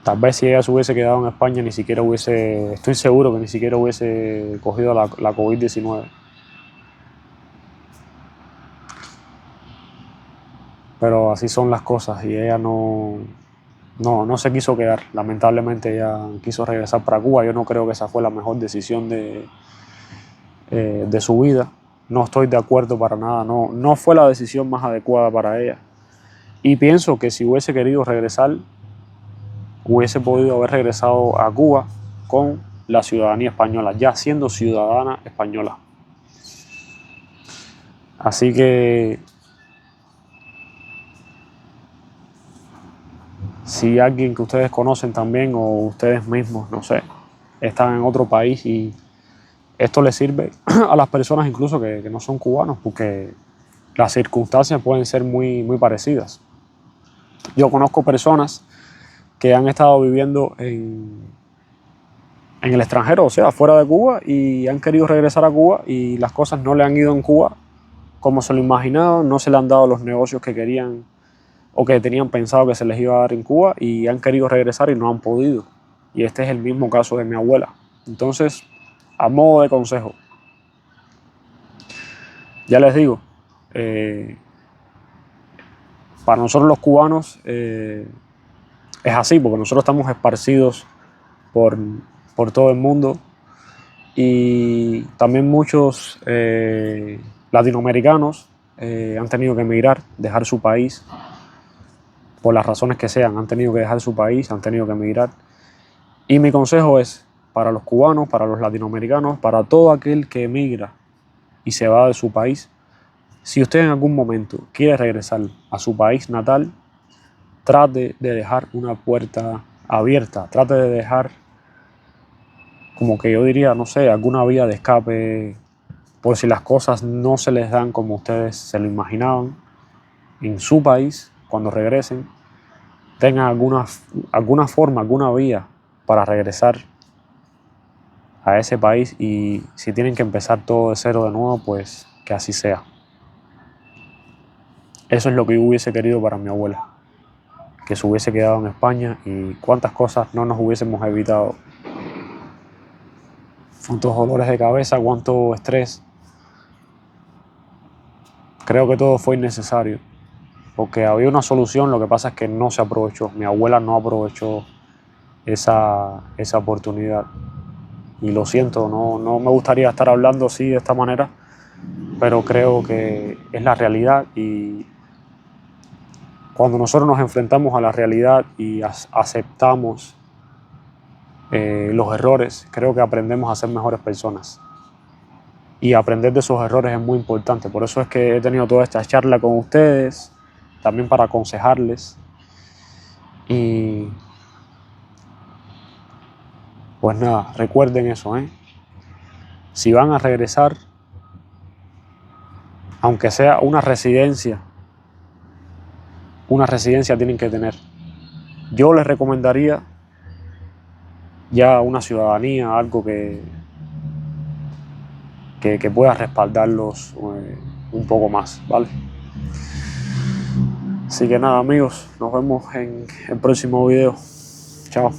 Tal vez si ella se hubiese quedado en España, estoy seguro que ni siquiera hubiese cogido la COVID-19. pero así son las cosas y ella no se quiso quedar. Lamentablemente ella quiso regresar para Cuba. Yo no creo que esa fue la mejor decisión de su vida. No estoy de acuerdo para nada. No fue la decisión más adecuada para ella. Y pienso que si hubiese querido regresar, hubiese podido haber regresado a Cuba con la ciudadanía española, ya siendo ciudadana española. Así que si alguien que ustedes conocen también o ustedes mismos, no sé, están en otro país y esto les sirve a las personas incluso que no son cubanos, porque las circunstancias pueden ser muy, muy parecidas. Yo conozco personas que han estado viviendo en el extranjero, o sea, fuera de Cuba, y han querido regresar a Cuba y las cosas no le han ido en Cuba como se lo imaginaban, no se le han dado los negocios que querían o que tenían pensado que se les iba a dar en Cuba y han querido regresar y no han podido. Y este es el mismo caso de mi abuela. Entonces, a modo de consejo, ya les digo, para nosotros los cubanos es así, porque nosotros estamos esparcidos por todo el mundo y también muchos latinoamericanos han tenido que emigrar, dejar su país, por las razones que sean, han tenido que dejar su país, han tenido que emigrar. Y mi consejo es para los cubanos, para los latinoamericanos, para todo aquel que emigra y se va de su país, si usted en algún momento quiere regresar a su país natal, trate de dejar una puerta abierta, trate de dejar, como que yo diría, no sé, alguna vía de escape, por si las cosas no se les dan como ustedes se lo imaginaban en su país, cuando regresen, tengan alguna forma, alguna vía para regresar a ese país, y si tienen que empezar todo de cero de nuevo, pues que así sea. Eso es lo que yo hubiese querido para mi abuela, que se hubiese quedado en España y cuántas cosas no nos hubiésemos evitado. Cuántos dolores de cabeza, cuánto estrés. Creo que todo fue innecesario, porque había una solución, lo que pasa es que no se aprovechó. Mi abuela no aprovechó esa oportunidad. Y lo siento, no me gustaría estar hablando así de esta manera, pero creo que es la realidad, y cuando nosotros nos enfrentamos a la realidad y aceptamos los errores, creo que aprendemos a ser mejores personas. Y aprender de esos errores es muy importante. Por eso es que he tenido toda esta charla con ustedes, también para aconsejarles. Y pues nada, recuerden eso, ¿eh? Si van a regresar, aunque sea una residencia tienen que tener. Yo les recomendaría ya una ciudadanía, algo que pueda respaldarlos un poco más, ¿vale? Así que nada, amigos, nos vemos en el próximo video. Chao.